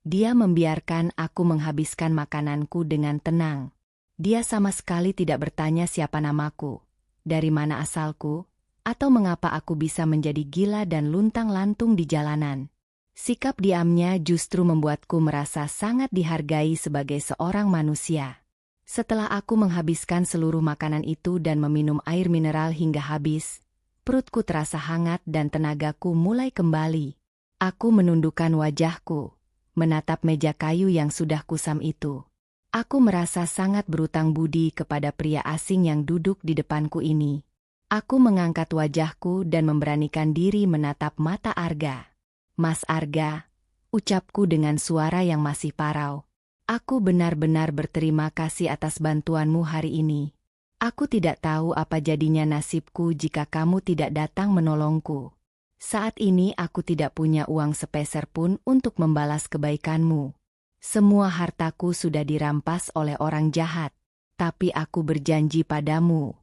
Dia membiarkan aku menghabiskan makananku dengan tenang. Dia sama sekali tidak bertanya siapa namaku, dari mana asalku, atau mengapa aku bisa menjadi gila dan luntang-lantung di jalanan. Sikap diamnya justru membuatku merasa sangat dihargai sebagai seorang manusia. Setelah aku menghabiskan seluruh makanan itu dan meminum air mineral hingga habis, perutku terasa hangat dan tenagaku mulai kembali. Aku menundukkan wajahku, menatap meja kayu yang sudah kusam itu. Aku merasa sangat berutang budi kepada pria asing yang duduk di depanku ini. Aku mengangkat wajahku dan memberanikan diri menatap mata Arga. Mas Arga, ucapku dengan suara yang masih parau. Aku benar-benar berterima kasih atas bantuanmu hari ini. Aku tidak tahu apa jadinya nasibku jika kamu tidak datang menolongku. Saat ini aku tidak punya uang sepeser pun untuk membalas kebaikanmu. Semua hartaku sudah dirampas oleh orang jahat. Tapi aku berjanji padamu,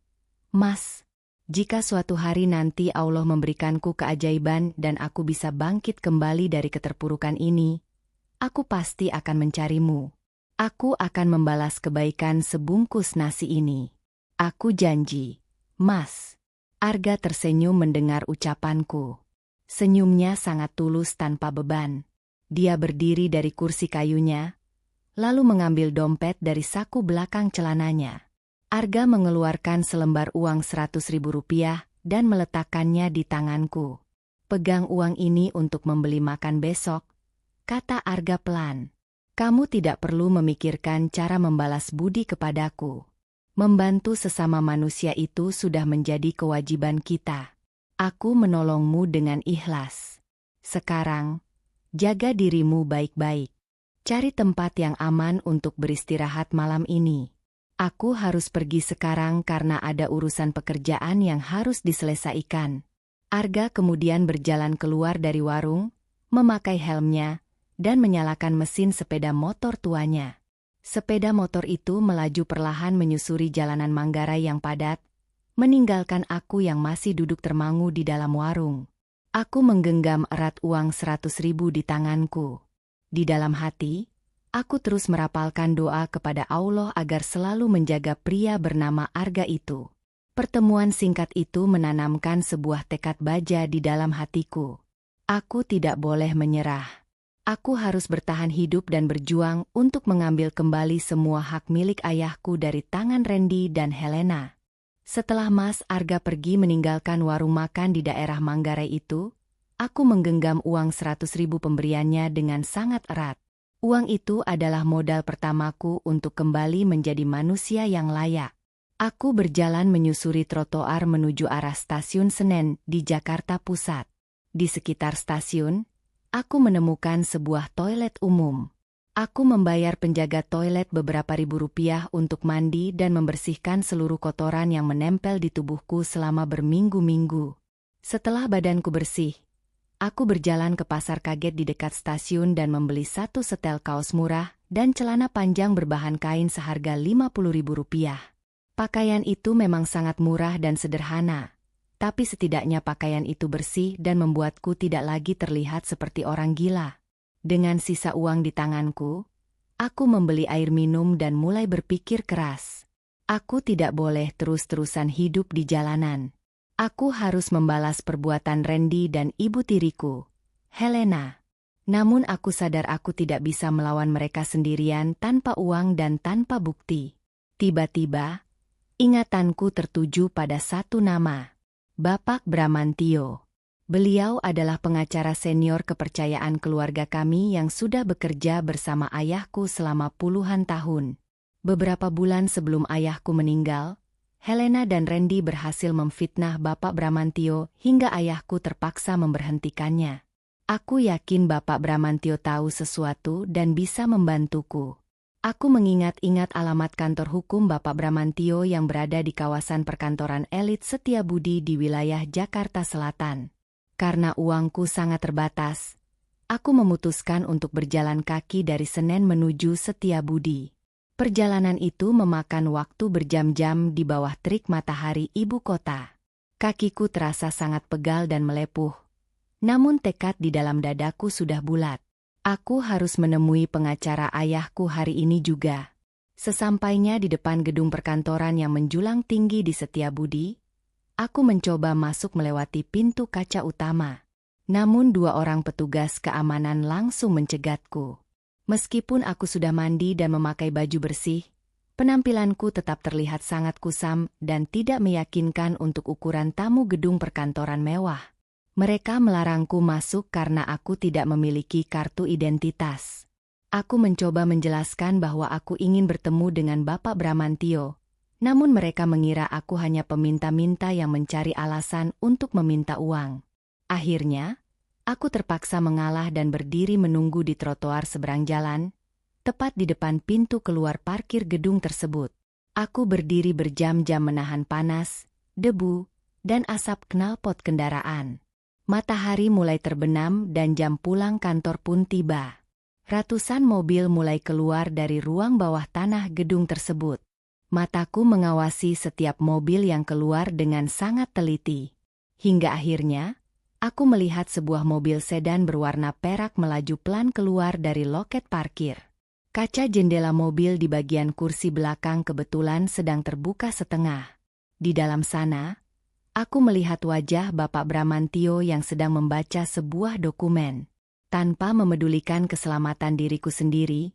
Mas, jika suatu hari nanti Allah memberikanku keajaiban dan aku bisa bangkit kembali dari keterpurukan ini, aku pasti akan mencarimu. Aku akan membalas kebaikan sebungkus nasi ini. Aku janji, Mas. Arga tersenyum mendengar ucapanku. Senyumnya sangat tulus tanpa beban. Dia berdiri dari kursi kayunya, lalu mengambil dompet dari saku belakang celananya. Arga mengeluarkan selembar uang 100.000 rupiah dan meletakkannya di tanganku. Pegang uang ini untuk membeli makan besok, kata Arga pelan. Kamu tidak perlu memikirkan cara membalas budi kepadaku. Membantu sesama manusia itu sudah menjadi kewajiban kita. Aku menolongmu dengan ikhlas. Sekarang, jaga dirimu baik-baik. Cari tempat yang aman untuk beristirahat malam ini. Aku harus pergi sekarang karena ada urusan pekerjaan yang harus diselesaikan. Arga kemudian berjalan keluar dari warung, memakai helmnya, dan menyalakan mesin sepeda motor tuanya. Sepeda motor itu melaju perlahan menyusuri jalanan Manggarai yang padat, meninggalkan aku yang masih duduk termangu di dalam warung. Aku menggenggam erat uang 100.000 di tanganku. Di dalam hati, aku terus merapalkan doa kepada Allah agar selalu menjaga pria bernama Arga itu. Pertemuan singkat itu menanamkan sebuah tekad baja di dalam hatiku. Aku tidak boleh menyerah. Aku harus bertahan hidup dan berjuang untuk mengambil kembali semua hak milik ayahku dari tangan Randy dan Helena. Setelah Mas Arga pergi meninggalkan warung makan di daerah Manggarai itu, aku menggenggam uang 100.000 pemberiannya dengan sangat erat. Uang itu adalah modal pertamaku untuk kembali menjadi manusia yang layak. Aku berjalan menyusuri trotoar menuju arah stasiun Senen di Jakarta Pusat. Di sekitar stasiun, aku menemukan sebuah toilet umum. Aku membayar penjaga toilet beberapa ribu rupiah untuk mandi dan membersihkan seluruh kotoran yang menempel di tubuhku selama berminggu-minggu. Setelah badanku bersih, aku berjalan ke pasar kaget di dekat stasiun dan membeli satu setel kaos murah dan celana panjang berbahan kain seharga 50.000 rupiah. Pakaian itu memang sangat murah dan sederhana, tapi setidaknya pakaian itu bersih dan membuatku tidak lagi terlihat seperti orang gila. Dengan sisa uang di tanganku, aku membeli air minum dan mulai berpikir keras. Aku tidak boleh terus-terusan hidup di jalanan. Aku harus membalas perbuatan Randy dan ibu tiriku, Helena. Namun aku sadar aku tidak bisa melawan mereka sendirian tanpa uang dan tanpa bukti. Tiba-tiba, ingatanku tertuju pada satu nama, Bapak Bramantio. Beliau adalah pengacara senior kepercayaan keluarga kami yang sudah bekerja bersama ayahku selama puluhan tahun. Beberapa bulan sebelum ayahku meninggal, Helena dan Randy berhasil memfitnah Bapak Bramantio hingga ayahku terpaksa memberhentikannya. Aku yakin Bapak Bramantio tahu sesuatu dan bisa membantuku. Aku mengingat-ingat alamat kantor hukum Bapak Bramantio yang berada di kawasan perkantoran elit Setiabudi di wilayah Jakarta Selatan. Karena uangku sangat terbatas, aku memutuskan untuk berjalan kaki dari Senen menuju Setiabudi. Perjalanan itu memakan waktu berjam-jam di bawah terik matahari ibu kota. Kakiku terasa sangat pegal dan melepuh. Namun tekad di dalam dadaku sudah bulat. Aku harus menemui pengacara ayahku hari ini juga. Sesampainya di depan gedung perkantoran yang menjulang tinggi di Setiabudi, aku mencoba masuk melewati pintu kaca utama. Namun 2 orang petugas keamanan langsung mencegatku. Meskipun aku sudah mandi dan memakai baju bersih, penampilanku tetap terlihat sangat kusam dan tidak meyakinkan untuk ukuran tamu gedung perkantoran mewah. Mereka melarangku masuk karena aku tidak memiliki kartu identitas. Aku mencoba menjelaskan bahwa aku ingin bertemu dengan Bapak Bramantio, namun mereka mengira aku hanya peminta-minta yang mencari alasan untuk meminta uang. Akhirnya, aku terpaksa mengalah dan berdiri menunggu di trotoar seberang jalan, tepat di depan pintu keluar parkir gedung tersebut. Aku berdiri berjam-jam menahan panas, debu, dan asap knalpot kendaraan. Matahari mulai terbenam dan jam pulang kantor pun tiba. Ratusan mobil mulai keluar dari ruang bawah tanah gedung tersebut. Mataku mengawasi setiap mobil yang keluar dengan sangat teliti. Hingga akhirnya, aku melihat sebuah mobil sedan berwarna perak melaju pelan keluar dari loket parkir. Kaca jendela mobil di bagian kursi belakang kebetulan sedang terbuka setengah. Di dalam sana, aku melihat wajah Bapak Bramantio yang sedang membaca sebuah dokumen. Tanpa memedulikan keselamatan diriku sendiri,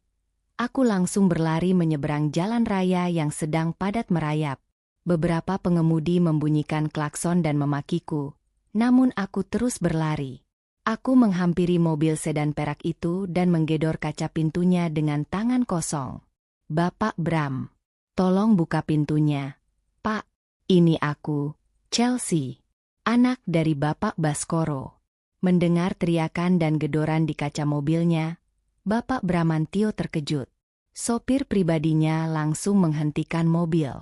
aku langsung berlari menyeberang jalan raya yang sedang padat merayap. Beberapa pengemudi membunyikan klakson dan memakiku, namun aku terus berlari. Aku menghampiri mobil sedan perak itu dan menggedor kaca pintunya dengan tangan kosong. "Bapak Bram, tolong buka pintunya." "Pak, ini aku, Chelsea, anak dari Bapak Baskoro." Mendengar teriakan dan gedoran di kaca mobilnya, Bapak Bramantio terkejut. Sopir pribadinya langsung menghentikan mobil.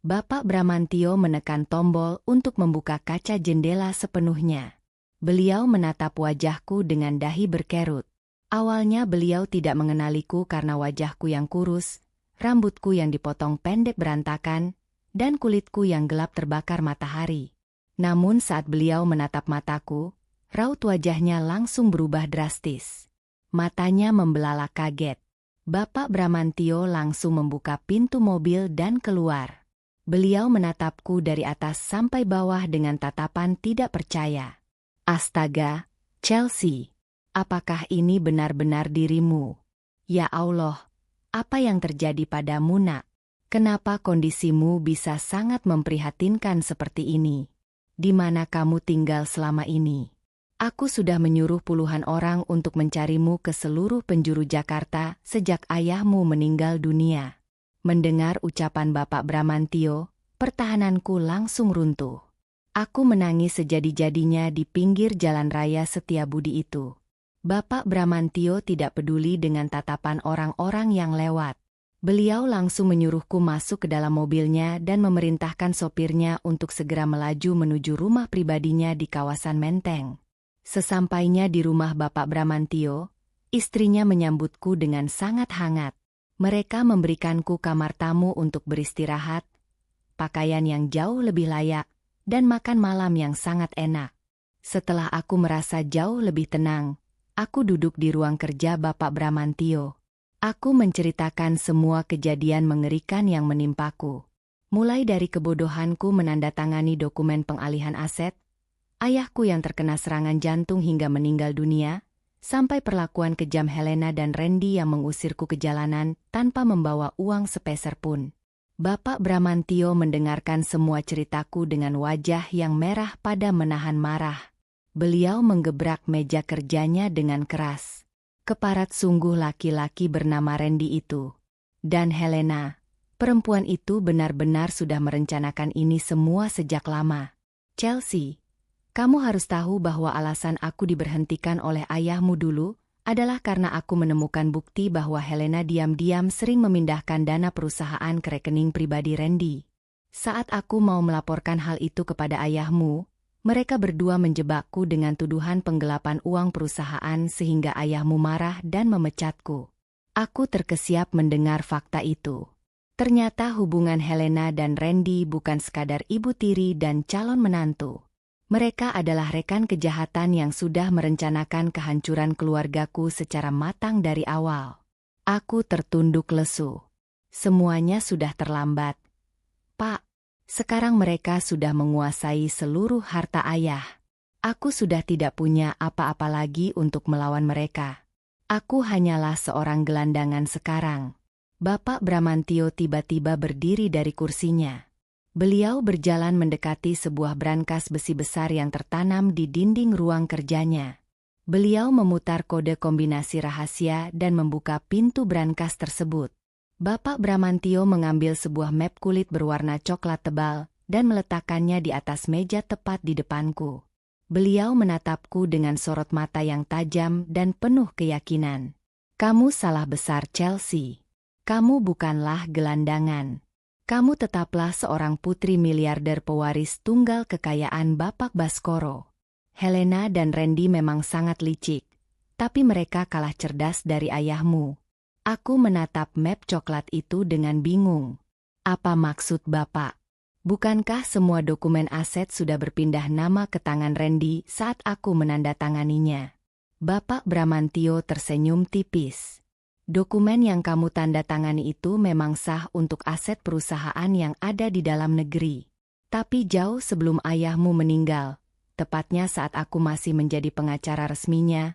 Bapak Bramantio menekan tombol untuk membuka kaca jendela sepenuhnya. Beliau menatap wajahku dengan dahi berkerut. Awalnya beliau tidak mengenaliku karena wajahku yang kurus, rambutku yang dipotong pendek berantakan, dan kulitku yang gelap terbakar matahari. Namun saat beliau menatap mataku, raut wajahnya langsung berubah drastis. Matanya membelalak kaget. Bapak Bramantio langsung membuka pintu mobil dan keluar. Beliau menatapku dari atas sampai bawah dengan tatapan tidak percaya. "Astaga, Chelsea, apakah ini benar-benar dirimu? Ya Allah, apa yang terjadi padamu, Nak? Kenapa kondisimu bisa sangat memprihatinkan seperti ini? Di mana kamu tinggal selama ini? Aku sudah menyuruh puluhan orang untuk mencarimu ke seluruh penjuru Jakarta sejak ayahmu meninggal dunia." Mendengar ucapan Bapak Bramantio, pertahananku langsung runtuh. Aku menangis sejadi-jadinya di pinggir jalan raya Setiabudi itu. Bapak Bramantio tidak peduli dengan tatapan orang-orang yang lewat. Beliau langsung menyuruhku masuk ke dalam mobilnya dan memerintahkan sopirnya untuk segera melaju menuju rumah pribadinya di kawasan Menteng. Sesampainya di rumah Bapak Bramantio, istrinya menyambutku dengan sangat hangat. Mereka memberikanku kamar tamu untuk beristirahat, pakaian yang jauh lebih layak, dan makan malam yang sangat enak. Setelah aku merasa jauh lebih tenang, aku duduk di ruang kerja Bapak Bramantio. Aku menceritakan semua kejadian mengerikan yang menimpaku. Mulai dari kebodohanku menandatangani dokumen pengalihan aset, ayahku yang terkena serangan jantung hingga meninggal dunia, sampai perlakuan kejam Helena dan Randy yang mengusirku ke jalanan tanpa membawa uang sepeser pun. Bapak Bramantio mendengarkan semua ceritaku dengan wajah yang merah pada menahan marah. Beliau menggebrak meja kerjanya dengan keras. Keparat sungguh laki-laki bernama Randy itu. Dan Helena, perempuan itu benar-benar sudah merencanakan ini semua sejak lama. "Chelsea, Kamu harus tahu bahwa alasan aku diberhentikan oleh ayahmu dulu adalah karena aku menemukan bukti bahwa Helena diam-diam sering memindahkan dana perusahaan ke rekening pribadi Randy. Saat aku mau melaporkan hal itu kepada ayahmu, mereka berdua menjebakku dengan tuduhan penggelapan uang perusahaan sehingga ayahmu marah dan memecatku. Aku terkesiap mendengar fakta itu. Ternyata hubungan Helena dan Randy bukan sekadar ibu tiri dan calon menantu. Mereka adalah rekan kejahatan yang sudah merencanakan kehancuran keluargaku secara matang dari awal. Aku tertunduk lesu. Semuanya sudah terlambat. Pak, sekarang mereka sudah menguasai seluruh harta ayah. Aku sudah tidak punya apa-apa lagi untuk melawan mereka. Aku hanyalah seorang gelandangan sekarang. Bapak Bramantio tiba-tiba berdiri dari kursinya. Beliau berjalan mendekati sebuah brankas besi besar yang tertanam di dinding ruang kerjanya. Beliau memutar kode kombinasi rahasia dan membuka pintu brankas tersebut. Bapak Bramantio mengambil sebuah map kulit berwarna coklat tebal dan meletakkannya di atas meja tepat di depanku. Beliau menatapku dengan sorot mata yang tajam dan penuh keyakinan. Kamu salah besar, Chelsea. Kamu bukanlah gelandangan. Kamu tetaplah seorang putri miliarder pewaris tunggal kekayaan Bapak Baskoro. Helena dan Randy memang sangat licik, tapi mereka kalah cerdas dari ayahmu. Aku menatap map coklat itu dengan bingung. Apa maksud Bapak? Bukankah semua dokumen aset sudah berpindah nama ke tangan Randy saat aku menandatanganinya? Bapak Bramantio tersenyum tipis. Dokumen yang kamu tanda tangani itu memang sah untuk aset perusahaan yang ada di dalam negeri. Tapi jauh sebelum ayahmu meninggal, tepatnya saat aku masih menjadi pengacara resminya,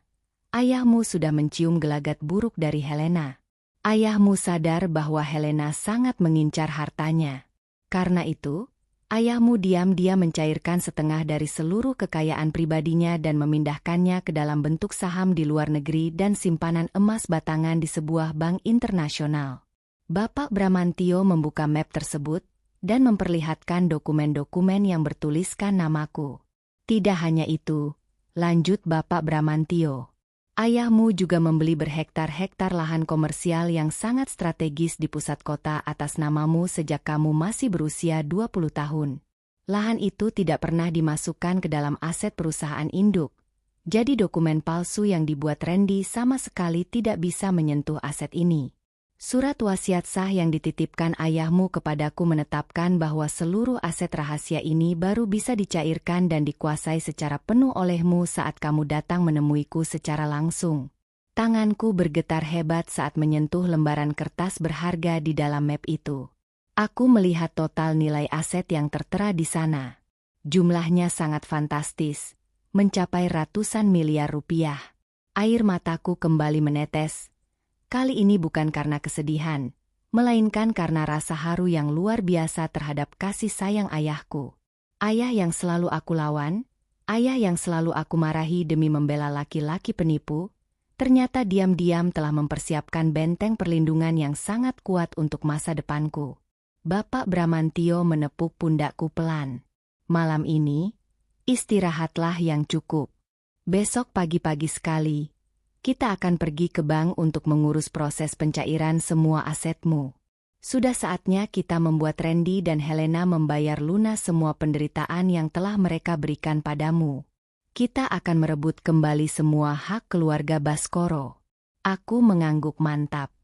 ayahmu sudah mencium gelagat buruk dari Helena. Ayahmu sadar bahwa Helena sangat mengincar hartanya. Karena itu, ayahmu diam-diam mencairkan setengah dari seluruh kekayaan pribadinya dan memindahkannya ke dalam bentuk saham di luar negeri dan simpanan emas batangan di sebuah bank internasional. Bapak Bramantio membuka map tersebut dan memperlihatkan dokumen-dokumen yang bertuliskan namaku. Tidak hanya itu, lanjut Bapak Bramantio. Ayahmu juga membeli berhektar-hektar lahan komersial yang sangat strategis di pusat kota atas namamu sejak kamu masih berusia 20 tahun. Lahan itu tidak pernah dimasukkan ke dalam aset perusahaan induk. Jadi dokumen palsu yang dibuat Randy sama sekali tidak bisa menyentuh aset ini. Surat wasiat sah yang dititipkan ayahmu kepadaku menetapkan bahwa seluruh aset rahasia ini baru bisa dicairkan dan dikuasai secara penuh olehmu saat kamu datang menemuiku secara langsung. Tanganku bergetar hebat saat menyentuh lembaran kertas berharga di dalam map itu. Aku melihat total nilai aset yang tertera di sana. Jumlahnya sangat fantastis, mencapai ratusan miliar rupiah. Air mataku kembali menetes. Kali ini bukan karena kesedihan, melainkan karena rasa haru yang luar biasa terhadap kasih sayang ayahku. Ayah yang selalu aku lawan, ayah yang selalu aku marahi demi membela laki-laki penipu, ternyata diam-diam telah mempersiapkan benteng perlindungan yang sangat kuat untuk masa depanku. Bapak Bramantio menepuk pundakku pelan. Malam ini, istirahatlah yang cukup. Besok pagi-pagi sekali, kita akan pergi ke bank untuk mengurus proses pencairan semua asetmu. Sudah saatnya kita membuat Randy dan Helena membayar lunas semua penderitaan yang telah mereka berikan padamu. Kita akan merebut kembali semua hak keluarga Baskoro. Aku mengangguk mantap.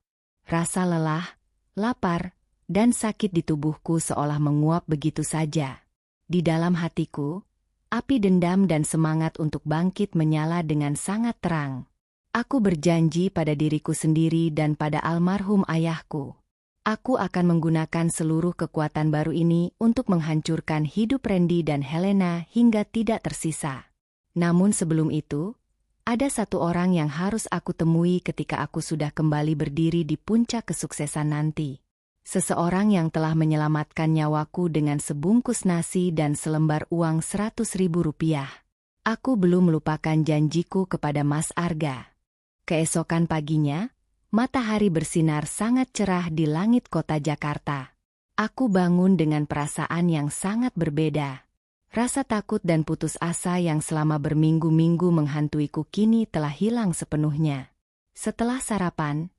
Rasa lelah, lapar, dan sakit di tubuhku seolah menguap begitu saja. Di dalam hatiku, api dendam dan semangat untuk bangkit menyala dengan sangat terang. Aku berjanji pada diriku sendiri dan pada almarhum ayahku. Aku akan menggunakan seluruh kekuatan baru ini untuk menghancurkan hidup Randy dan Helena hingga tidak tersisa. Namun sebelum itu, ada satu orang yang harus aku temui ketika aku sudah kembali berdiri di puncak kesuksesan nanti. Seseorang yang telah menyelamatkan nyawaku dengan sebungkus nasi dan selembar uang 100.000 rupiah. Aku belum melupakan janjiku kepada Mas Arga. Keesokan paginya, matahari bersinar sangat cerah di langit kota Jakarta. Aku bangun dengan perasaan yang sangat berbeda. Rasa takut dan putus asa yang selama berminggu-minggu menghantuiku kini telah hilang sepenuhnya. Setelah sarapan,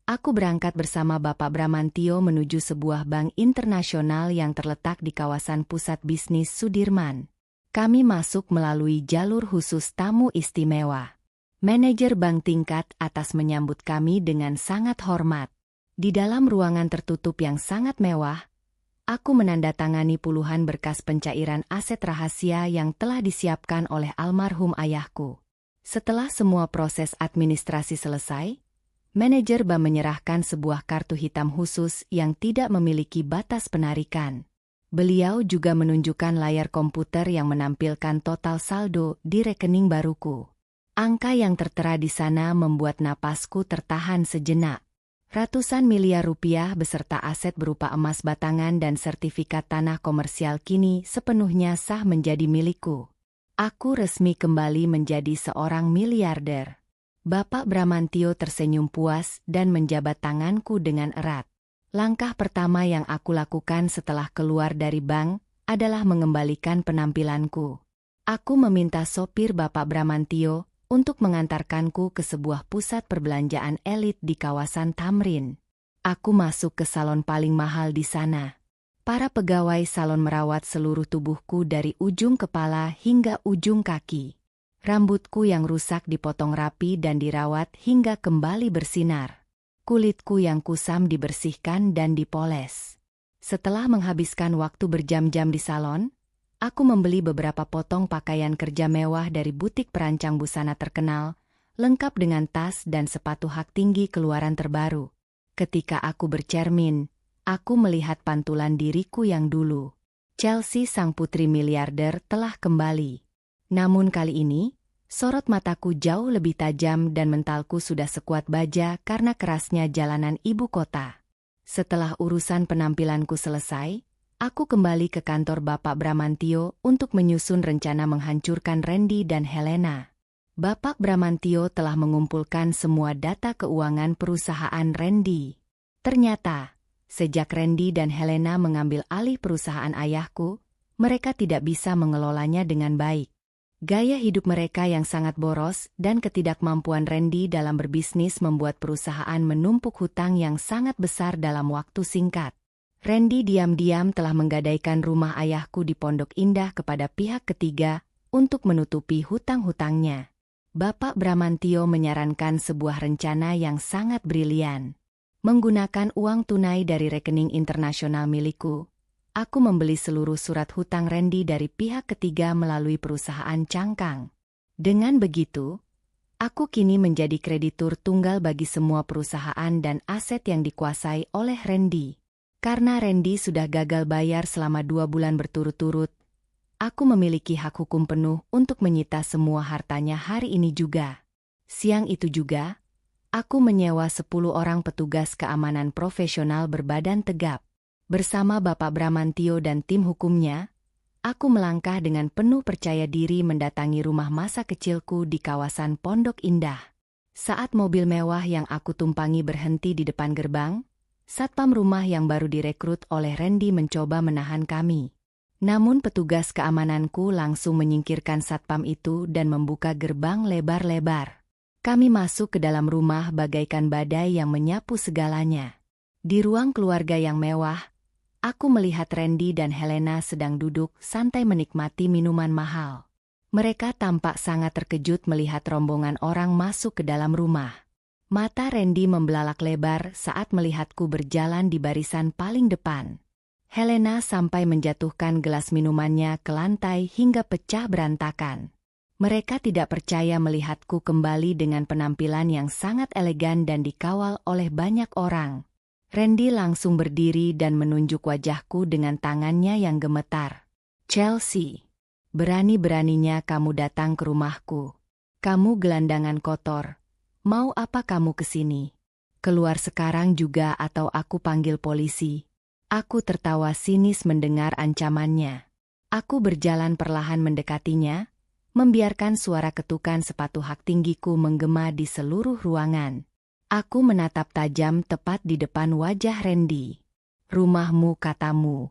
aku berangkat bersama Bapak Bramantio menuju sebuah bank internasional yang terletak di kawasan pusat bisnis Sudirman. Kami masuk melalui jalur khusus tamu istimewa. Manajer bank tingkat atas menyambut kami dengan sangat hormat. Di dalam ruangan tertutup yang sangat mewah, aku menandatangani puluhan berkas pencairan aset rahasia yang telah disiapkan oleh almarhum ayahku. Setelah semua proses administrasi selesai, manajer bank menyerahkan sebuah kartu hitam khusus yang tidak memiliki batas penarikan. Beliau juga menunjukkan layar komputer yang menampilkan total saldo di rekening baruku. Angka yang tertera di sana membuat napasku tertahan sejenak. Ratusan miliar rupiah beserta aset berupa emas batangan dan sertifikat tanah komersial kini sepenuhnya sah menjadi milikku. Aku resmi kembali menjadi seorang miliarder. Bapak Bramantio tersenyum puas dan menjabat tanganku dengan erat. Langkah pertama yang aku lakukan setelah keluar dari bank adalah mengembalikan penampilanku. Aku meminta sopir Bapak Bramantio untuk mengantarkanku ke sebuah pusat perbelanjaan elit di kawasan Tamrin. Aku masuk ke salon paling mahal di sana. Para pegawai salon merawat seluruh tubuhku dari ujung kepala hingga ujung kaki. Rambutku yang rusak dipotong rapi dan dirawat hingga kembali bersinar. Kulitku yang kusam dibersihkan dan dipoles. Setelah menghabiskan waktu berjam-jam di salon, aku membeli beberapa potong pakaian kerja mewah dari butik perancang busana terkenal, lengkap dengan tas dan sepatu hak tinggi keluaran terbaru. Ketika aku bercermin, aku melihat pantulan diriku yang dulu. Chelsea sang putri miliarder telah kembali. Namun kali ini, sorot mataku jauh lebih tajam dan mentalku sudah sekuat baja karena kerasnya jalanan ibu kota. Setelah urusan penampilanku selesai, aku kembali ke kantor Bapak Bramantio untuk menyusun rencana menghancurkan Randy dan Helena. Bapak Bramantio telah mengumpulkan semua data keuangan perusahaan Randy. Ternyata, sejak Randy dan Helena mengambil alih perusahaan ayahku, mereka tidak bisa mengelolanya dengan baik. Gaya hidup mereka yang sangat boros dan ketidakmampuan Randy dalam berbisnis membuat perusahaan menumpuk hutang yang sangat besar dalam waktu singkat. Randy diam-diam telah menggadaikan rumah ayahku di Pondok Indah kepada pihak ketiga untuk menutupi hutang-hutangnya. Bapak Bramantio menyarankan sebuah rencana yang sangat brilian. Menggunakan uang tunai dari rekening internasional milikku, aku membeli seluruh surat hutang Randy dari pihak ketiga melalui perusahaan cangkang. Dengan begitu, aku kini menjadi kreditur tunggal bagi semua perusahaan dan aset yang dikuasai oleh Randy. Karena Randy sudah gagal bayar selama 2 bulan berturut-turut, aku memiliki hak hukum penuh untuk menyita semua hartanya hari ini juga. Siang itu juga, aku menyewa 10 orang petugas keamanan profesional berbadan tegap. Bersama Bapak Bramantio dan tim hukumnya, aku melangkah dengan penuh percaya diri mendatangi rumah masa kecilku di kawasan Pondok Indah. Saat mobil mewah yang aku tumpangi berhenti di depan gerbang, satpam rumah yang baru direkrut oleh Randy mencoba menahan kami. Namun petugas keamananku langsung menyingkirkan satpam itu dan membuka gerbang lebar-lebar. Kami masuk ke dalam rumah bagaikan badai yang menyapu segalanya. Di ruang keluarga yang mewah, aku melihat Randy dan Helena sedang duduk santai menikmati minuman mahal. Mereka tampak sangat terkejut melihat rombongan orang masuk ke dalam rumah. Mata Randy membelalak lebar saat melihatku berjalan di barisan paling depan. Helena sampai menjatuhkan gelas minumannya ke lantai hingga pecah berantakan. Mereka tidak percaya melihatku kembali dengan penampilan yang sangat elegan dan dikawal oleh banyak orang. Randy langsung berdiri dan menunjuk wajahku dengan tangannya yang gemetar. "Chelsea, berani-beraninya kamu datang ke rumahku. Kamu gelandangan kotor. Mau apa kamu kesini? Keluar sekarang juga atau aku panggil polisi." Aku tertawa sinis mendengar ancamannya. Aku berjalan perlahan mendekatinya, membiarkan suara ketukan sepatu hak tinggiku menggema di seluruh ruangan. Aku menatap tajam tepat di depan wajah Randy. "Rumahmu," katamu.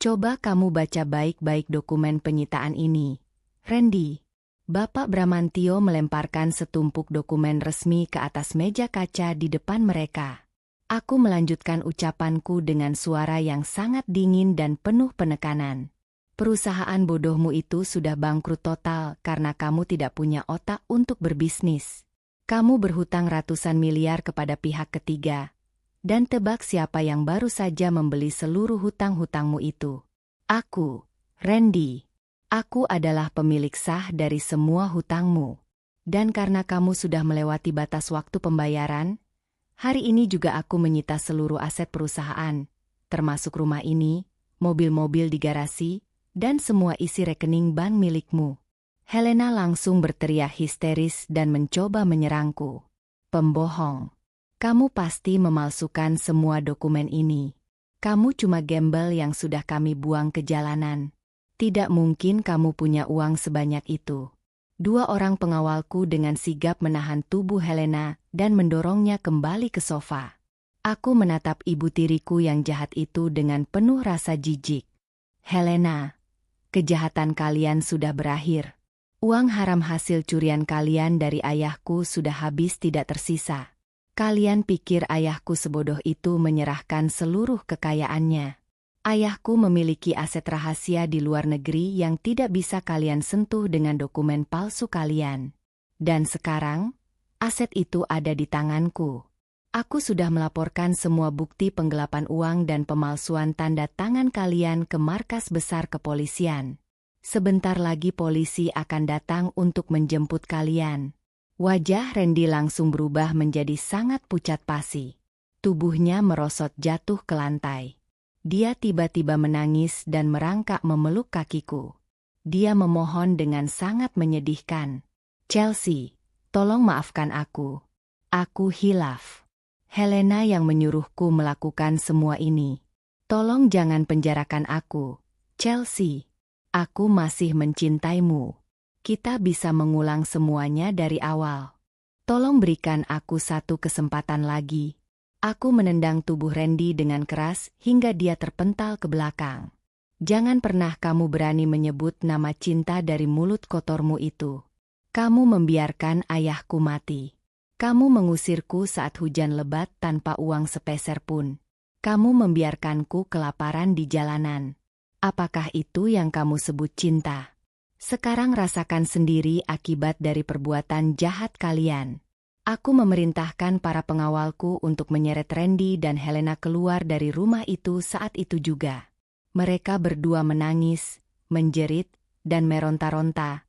Coba kamu baca baik-baik dokumen penyitaan ini, Randy. Bapak Bramantio melemparkan setumpuk dokumen resmi ke atas meja kaca di depan mereka. Aku melanjutkan ucapanku dengan suara yang sangat dingin dan penuh penekanan. Perusahaan bodohmu itu sudah bangkrut total karena kamu tidak punya otak untuk berbisnis. Kamu berhutang ratusan miliar kepada pihak ketiga. Dan tebak siapa yang baru saja membeli seluruh hutang-hutangmu itu? Aku, Randy. Aku adalah pemilik sah dari semua hutangmu. Dan karena kamu sudah melewati batas waktu pembayaran, hari ini juga aku menyita seluruh aset perusahaan, termasuk rumah ini, mobil-mobil di garasi, dan semua isi rekening bank milikmu. Helena langsung berteriak histeris dan mencoba menyerangku. Pembohong. Kamu pasti memalsukan semua dokumen ini. Kamu cuma gembel yang sudah kami buang ke jalanan. Tidak mungkin kamu punya uang sebanyak itu. Dua orang pengawalku dengan sigap menahan tubuh Helena dan mendorongnya kembali ke sofa. Aku menatap ibu tiriku yang jahat itu dengan penuh rasa jijik. Helena, kejahatan kalian sudah berakhir. Uang haram hasil curian kalian dari ayahku sudah habis tidak tersisa. Kalian pikir ayahku sebodoh itu menyerahkan seluruh kekayaannya? Ayahku memiliki aset rahasia di luar negeri yang tidak bisa kalian sentuh dengan dokumen palsu kalian. Dan sekarang, aset itu ada di tanganku. Aku sudah melaporkan semua bukti penggelapan uang dan pemalsuan tanda tangan kalian ke markas besar kepolisian. Sebentar lagi polisi akan datang untuk menjemput kalian. Wajah Randy langsung berubah menjadi sangat pucat pasi. Tubuhnya merosot jatuh ke lantai. Dia tiba-tiba menangis dan merangkak memeluk kakiku. Dia memohon dengan sangat menyedihkan. Chelsea, tolong maafkan aku. Aku hilaf. Helena yang menyuruhku melakukan semua ini. Tolong jangan penjarakan aku. Chelsea, aku masih mencintaimu. Kita bisa mengulang semuanya dari awal. Tolong berikan aku satu kesempatan lagi. Aku menendang tubuh Randy dengan keras hingga dia terpental ke belakang. Jangan pernah kamu berani menyebut nama cinta dari mulut kotormu itu. Kamu membiarkan ayahku mati. Kamu mengusirku saat hujan lebat tanpa uang sepeser pun. Kamu membiarkanku kelaparan di jalanan. Apakah itu yang kamu sebut cinta? Sekarang rasakan sendiri akibat dari perbuatan jahat kalian. Aku memerintahkan para pengawalku untuk menyeret Randy dan Helena keluar dari rumah itu saat itu juga. Mereka berdua menangis, menjerit, dan meronta-ronta.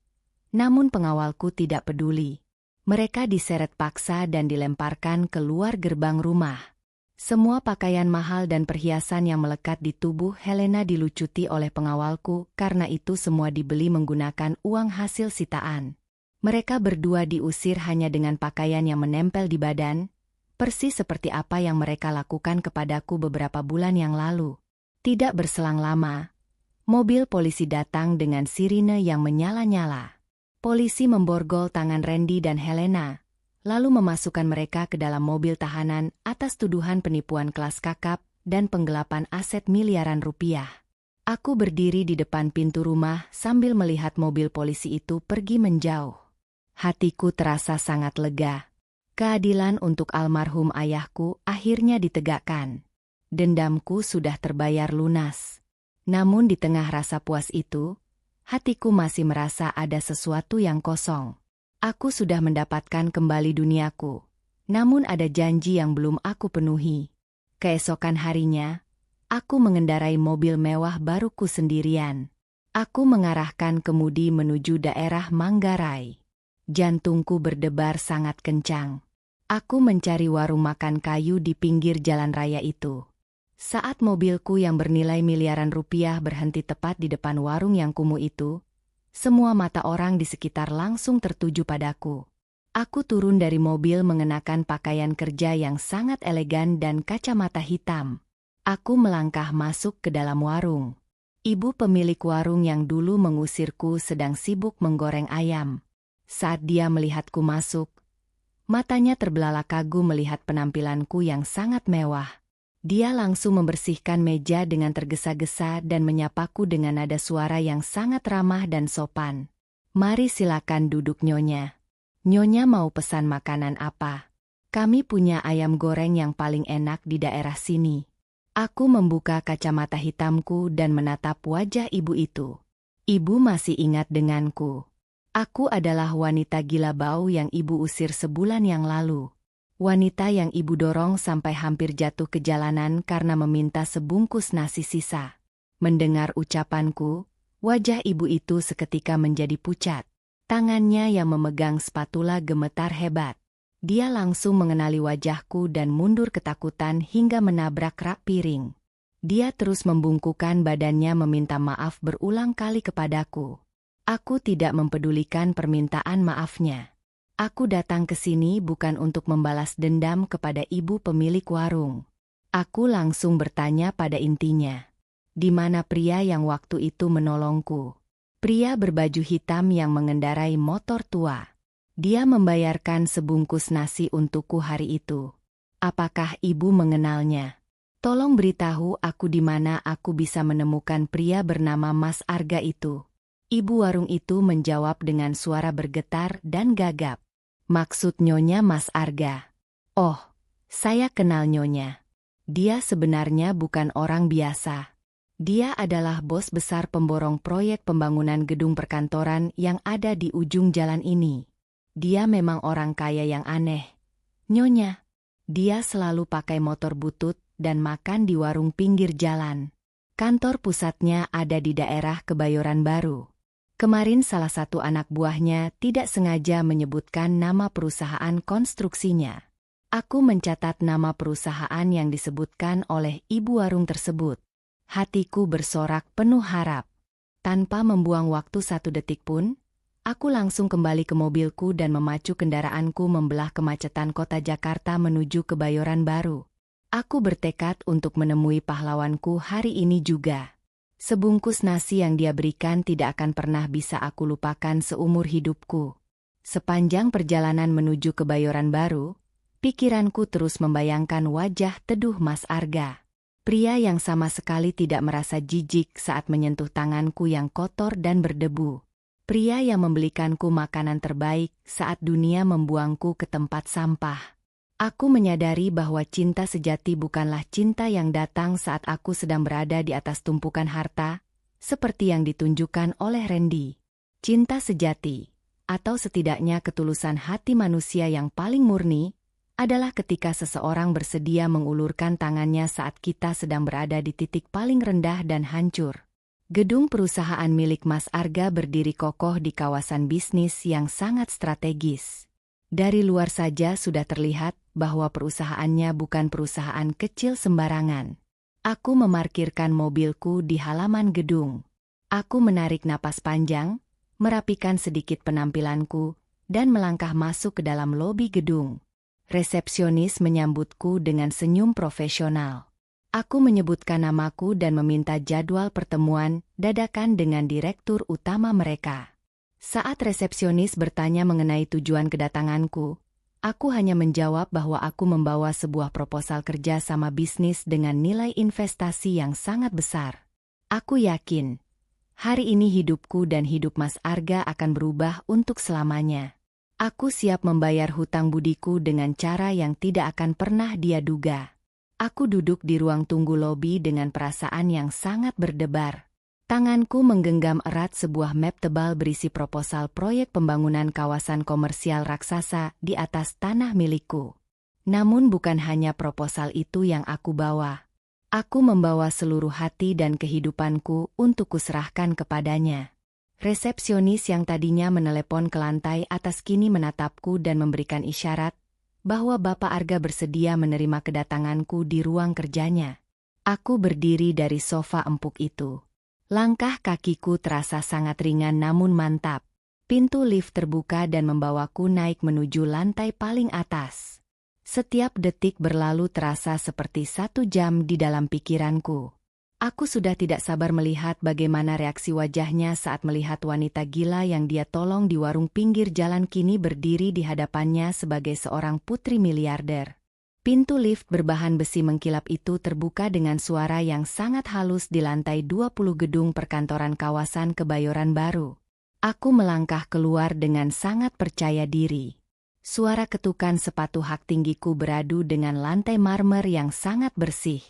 Namun pengawalku tidak peduli. Mereka diseret paksa dan dilemparkan keluar gerbang rumah. Semua pakaian mahal dan perhiasan yang melekat di tubuh Helena dilucuti oleh pengawalku karena itu semua dibeli menggunakan uang hasil sitaan. Mereka berdua diusir hanya dengan pakaian yang menempel di badan, persis seperti apa yang mereka lakukan kepadaku beberapa bulan yang lalu. Tidak berselang lama, mobil polisi datang dengan sirine yang menyala-nyala. Polisi memborgol tangan Randy dan Helena, lalu memasukkan mereka ke dalam mobil tahanan atas tuduhan penipuan kelas kakap dan penggelapan aset miliaran rupiah. Aku berdiri di depan pintu rumah sambil melihat mobil polisi itu pergi menjauh. Hatiku terasa sangat lega. Keadilan untuk almarhum ayahku akhirnya ditegakkan. Dendamku sudah terbayar lunas. Namun di tengah rasa puas itu, hatiku masih merasa ada sesuatu yang kosong. Aku sudah mendapatkan kembali duniaku. Namun ada janji yang belum aku penuhi. Keesokan harinya, aku mengendarai mobil mewah baruku sendirian. Aku mengarahkan kemudi menuju daerah Manggarai. Jantungku berdebar sangat kencang. Aku mencari warung makan kayu di pinggir jalan raya itu. Saat mobilku yang bernilai miliaran rupiah berhenti tepat di depan warung yang kumuh itu, semua mata orang di sekitar langsung tertuju padaku. Aku turun dari mobil mengenakan pakaian kerja yang sangat elegan dan kacamata hitam. Aku melangkah masuk ke dalam warung. Ibu pemilik warung yang dulu mengusirku sedang sibuk menggoreng ayam. Saat dia melihatku masuk, matanya terbelalak kagum melihat penampilanku yang sangat mewah. Dia langsung membersihkan meja dengan tergesa-gesa dan menyapaku dengan nada suara yang sangat ramah dan sopan. "Mari silakan duduk Nyonya. Nyonya mau pesan makanan apa? Kami punya ayam goreng yang paling enak di daerah sini." Aku membuka kacamata hitamku dan menatap wajah ibu itu. Ibu masih ingat denganku. Aku adalah wanita gila bau yang ibu usir sebulan yang lalu. Wanita yang ibu dorong sampai hampir jatuh ke jalanan karena meminta sebungkus nasi sisa. Mendengar ucapanku, wajah ibu itu seketika menjadi pucat. Tangannya yang memegang spatula gemetar hebat. Dia langsung mengenali wajahku dan mundur ketakutan hingga menabrak rak piring. Dia terus membungkukkan badannya meminta maaf berulang kali kepadaku. Aku tidak mempedulikan permintaan maafnya. Aku datang ke sini bukan untuk membalas dendam kepada ibu pemilik warung. Aku langsung bertanya pada intinya. Di mana pria yang waktu itu menolongku? Pria berbaju hitam yang mengendarai motor tua. Dia membayarkan sebungkus nasi untukku hari itu. Apakah ibu mengenalnya? Tolong beritahu aku di mana aku bisa menemukan pria bernama Mas Arga itu. Ibu warung itu menjawab dengan suara bergetar dan gagap. "Maksud Nyonya Mas Arga?" "Oh, saya kenal Nyonya. Dia sebenarnya bukan orang biasa. Dia adalah bos besar pemborong proyek pembangunan gedung perkantoran yang ada di ujung jalan ini. Dia memang orang kaya yang aneh, Nyonya. Dia selalu pakai motor butut dan makan di warung pinggir jalan. Kantor pusatnya ada di daerah Kebayoran Baru. Kemarin salah satu anak buahnya tidak sengaja menyebutkan nama perusahaan konstruksinya. Aku mencatat nama perusahaan yang disebutkan oleh ibu warung tersebut. Hatiku bersorak penuh harap. Tanpa membuang waktu satu detik pun, aku langsung kembali ke mobilku dan memacu kendaraanku membelah kemacetan kota Jakarta menuju Kebayoran Baru. Aku bertekad untuk menemui pahlawanku hari ini juga. Sebungkus nasi yang dia berikan tidak akan pernah bisa aku lupakan seumur hidupku. Sepanjang perjalanan menuju Kebayoran Baru, pikiranku terus membayangkan wajah teduh Mas Arga. Pria yang sama sekali tidak merasa jijik saat menyentuh tanganku yang kotor dan berdebu. Pria yang membelikanku makanan terbaik saat dunia membuangku ke tempat sampah. Aku menyadari bahwa cinta sejati bukanlah cinta yang datang saat aku sedang berada di atas tumpukan harta, seperti yang ditunjukkan oleh Randy. Cinta sejati, atau setidaknya ketulusan hati manusia yang paling murni, adalah ketika seseorang bersedia mengulurkan tangannya saat kita sedang berada di titik paling rendah dan hancur. Gedung perusahaan milik Mas Arga berdiri kokoh di kawasan bisnis yang sangat strategis. Dari luar saja sudah terlihat bahwa perusahaannya bukan perusahaan kecil sembarangan. Aku memarkirkan mobilku di halaman gedung. Aku menarik napas panjang, merapikan sedikit penampilanku, dan melangkah masuk ke dalam lobi gedung. Resepsionis menyambutku dengan senyum profesional. Aku menyebutkan namaku dan meminta jadwal pertemuan dadakan dengan direktur utama mereka. Saat resepsionis bertanya mengenai tujuan kedatanganku, aku hanya menjawab bahwa aku membawa sebuah proposal kerja sama bisnis dengan nilai investasi yang sangat besar. Aku yakin, hari ini hidupku dan hidup Mas Arga akan berubah untuk selamanya. Aku siap membayar hutang budiku dengan cara yang tidak akan pernah dia duga. Aku duduk di ruang tunggu lobi dengan perasaan yang sangat berdebar. Tanganku menggenggam erat sebuah map tebal berisi proposal proyek pembangunan kawasan komersial raksasa di atas tanah milikku. Namun bukan hanya proposal itu yang aku bawa. Aku membawa seluruh hati dan kehidupanku untuk kuserahkan kepadanya. Resepsionis yang tadinya menelepon ke lantai atas kini menatapku dan memberikan isyarat bahwa Bapak Arga bersedia menerima kedatanganku di ruang kerjanya. Aku berdiri dari sofa empuk itu. Langkah kakiku terasa sangat ringan namun mantap. Pintu lift terbuka dan membawaku naik menuju lantai paling atas. Setiap detik berlalu terasa seperti 1 jam di dalam pikiranku. Aku sudah tidak sabar melihat bagaimana reaksi wajahnya saat melihat wanita gila yang dia tolong di warung pinggir jalan kini berdiri di hadapannya sebagai seorang putri miliarder. Pintu lift berbahan besi mengkilap itu terbuka dengan suara yang sangat halus di lantai 20 gedung perkantoran kawasan Kebayoran Baru. Aku melangkah keluar dengan sangat percaya diri. Suara ketukan sepatu hak tinggiku beradu dengan lantai marmer yang sangat bersih.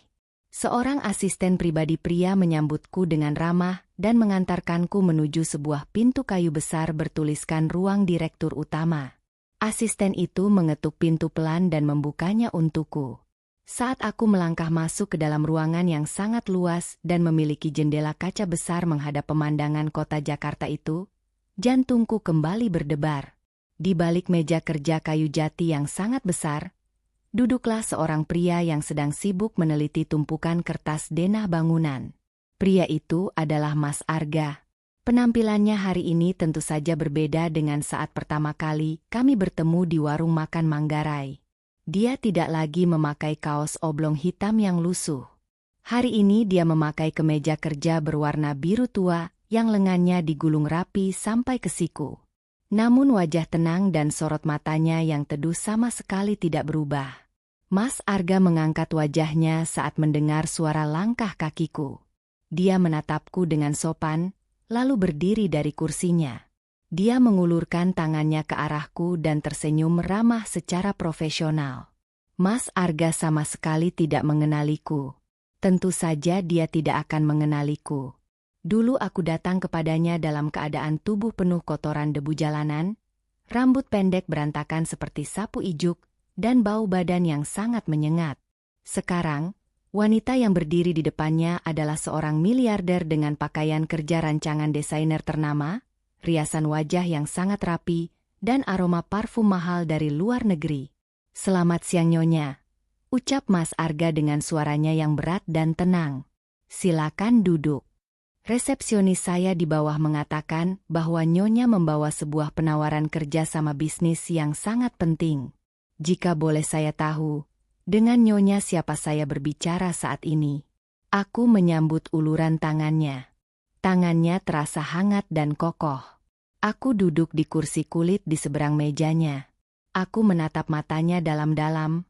Seorang asisten pribadi pria menyambutku dengan ramah dan mengantarkanku menuju sebuah pintu kayu besar bertuliskan ruang direktur utama. Asisten itu mengetuk pintu pelan dan membukanya untukku. Saat aku melangkah masuk ke dalam ruangan yang sangat luas dan memiliki jendela kaca besar menghadap pemandangan kota Jakarta itu, jantungku kembali berdebar. Di balik meja kerja kayu jati yang sangat besar, duduklah seorang pria yang sedang sibuk meneliti tumpukan kertas denah bangunan. Pria itu adalah Mas Arga. Penampilannya hari ini tentu saja berbeda dengan saat pertama kali kami bertemu di warung makan Manggarai. Dia tidak lagi memakai kaos oblong hitam yang lusuh. Hari ini dia memakai kemeja kerja berwarna biru tua yang lengannya digulung rapi sampai ke siku. Namun wajah tenang dan sorot matanya yang teduh sama sekali tidak berubah. Mas Arga mengangkat wajahnya saat mendengar suara langkah kakiku. Dia menatapku dengan sopan, lalu berdiri dari kursinya. Dia mengulurkan tangannya ke arahku dan tersenyum ramah secara profesional. Mas Arga sama sekali tidak mengenaliku. Tentu saja dia tidak akan mengenaliku. Dulu aku datang kepadanya dalam keadaan tubuh penuh kotoran debu jalanan, rambut pendek berantakan seperti sapu ijuk, dan bau badan yang sangat menyengat. Sekarang, wanita yang berdiri di depannya adalah seorang miliarder dengan pakaian kerja rancangan desainer ternama, riasan wajah yang sangat rapi, dan aroma parfum mahal dari luar negeri. "Selamat siang Nyonya," ucap Mas Arga dengan suaranya yang berat dan tenang. "Silakan duduk." Resepsionis saya di bawah mengatakan bahwa Nyonya membawa sebuah penawaran kerja sama bisnis yang sangat penting. Jika boleh saya tahu, dengan Nyonya siapa saya berbicara saat ini? Aku menyambut uluran tangannya. Tangannya terasa hangat dan kokoh. Aku duduk di kursi kulit di seberang mejanya. Aku menatap matanya dalam-dalam,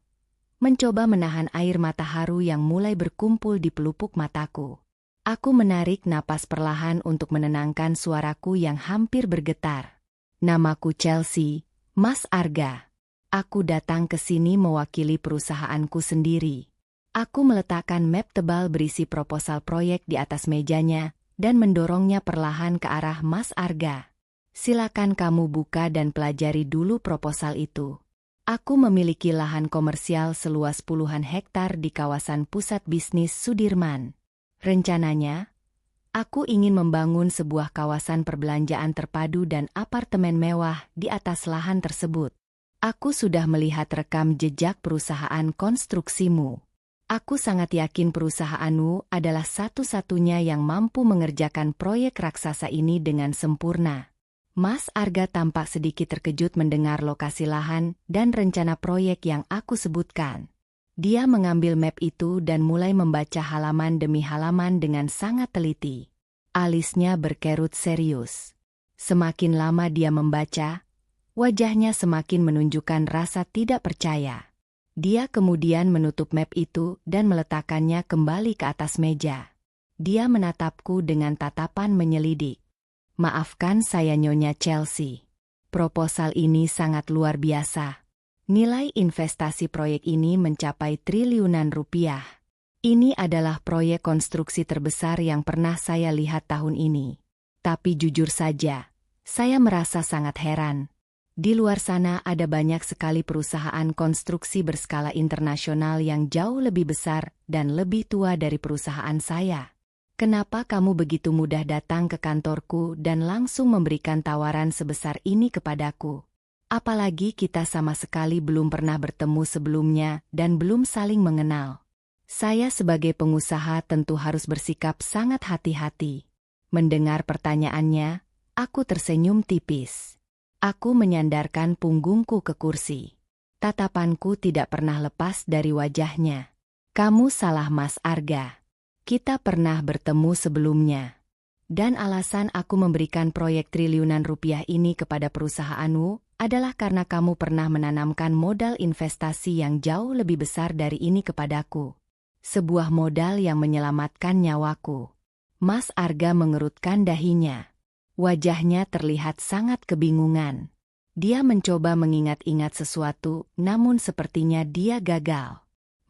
mencoba menahan air mata haru yang mulai berkumpul di pelupuk mataku. Aku menarik napas perlahan untuk menenangkan suaraku yang hampir bergetar. "Namaku Chelsea, Mas Arga. Aku datang ke sini mewakili perusahaanku sendiri." Aku meletakkan map tebal berisi proposal proyek di atas mejanya dan mendorongnya perlahan ke arah Mas Arga. "Silakan kamu buka dan pelajari dulu proposal itu. Aku memiliki lahan komersial seluas puluhan hektar di kawasan pusat bisnis Sudirman. Rencananya, aku ingin membangun sebuah kawasan perbelanjaan terpadu dan apartemen mewah di atas lahan tersebut. Aku sudah melihat rekam jejak perusahaan konstruksimu. Aku sangat yakin perusahaanmu adalah satu-satunya yang mampu mengerjakan proyek raksasa ini dengan sempurna." Mas Arga tampak sedikit terkejut mendengar lokasi lahan dan rencana proyek yang aku sebutkan. Dia mengambil map itu dan mulai membaca halaman demi halaman dengan sangat teliti. Alisnya berkerut serius. Semakin lama dia membaca, wajahnya semakin menunjukkan rasa tidak percaya. Dia kemudian menutup map itu dan meletakkannya kembali ke atas meja. Dia menatapku dengan tatapan menyelidik. "Maafkan saya Nyonya Chelsea. Proposal ini sangat luar biasa. Nilai investasi proyek ini mencapai triliunan rupiah. Ini adalah proyek konstruksi terbesar yang pernah saya lihat tahun ini. Tapi jujur saja, saya merasa sangat heran. Di luar sana ada banyak sekali perusahaan konstruksi berskala internasional yang jauh lebih besar dan lebih tua dari perusahaan saya. Kenapa kamu begitu mudah datang ke kantorku dan langsung memberikan tawaran sebesar ini kepadaku? Apalagi kita sama sekali belum pernah bertemu sebelumnya dan belum saling mengenal. Saya sebagai pengusaha tentu harus bersikap sangat hati-hati." Mendengar pertanyaannya, aku tersenyum tipis. Aku menyandarkan punggungku ke kursi. Tatapanku tidak pernah lepas dari wajahnya. "Kamu salah Mas Arga. Kita pernah bertemu sebelumnya. Dan alasan aku memberikan proyek triliunan rupiah ini kepada perusahaanmu adalah karena kamu pernah menanamkan modal investasi yang jauh lebih besar dari ini kepadaku. Sebuah modal yang menyelamatkan nyawaku. Mas Arga mengerutkan dahinya. Wajahnya terlihat sangat kebingungan. Dia mencoba mengingat-ingat sesuatu, namun sepertinya dia gagal.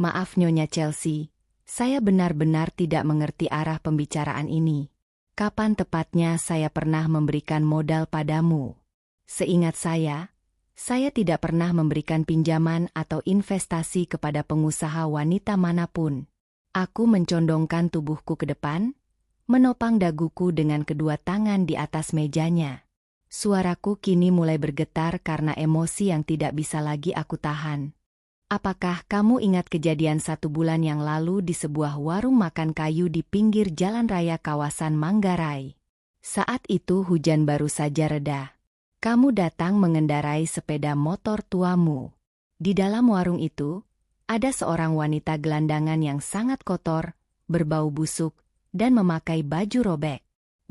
Maaf Nyonya Chelsea, saya benar-benar tidak mengerti arah pembicaraan ini. Kapan tepatnya saya pernah memberikan modal padamu? Seingat saya tidak pernah memberikan pinjaman atau investasi kepada pengusaha wanita manapun. Aku mencondongkan tubuhku ke depan, menopang daguku dengan kedua tangan di atas mejanya. Suaraku kini mulai bergetar karena emosi yang tidak bisa lagi aku tahan. Apakah kamu ingat kejadian 1 bulan yang lalu di sebuah warung makan kayu di pinggir jalan raya kawasan Manggarai? Saat itu hujan baru saja reda. Kamu datang mengendarai sepeda motor tuamu. Di dalam warung itu, ada seorang wanita gelandangan yang sangat kotor, berbau busuk, dan memakai baju robek.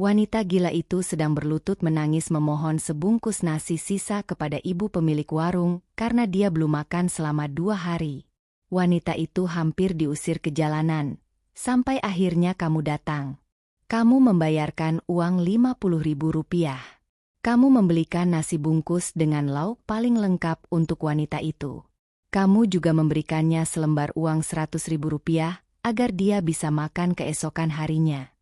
Wanita gila itu sedang berlutut menangis memohon sebungkus nasi sisa kepada ibu pemilik warung karena dia belum makan selama 2 hari. Wanita itu hampir diusir ke jalanan, sampai akhirnya kamu datang. Kamu membayarkan uang Rp50.000. Kamu membelikan nasi bungkus dengan lauk paling lengkap untuk wanita itu. Kamu juga memberikannya selembar uang Rp100.000 agar dia bisa makan keesokan harinya.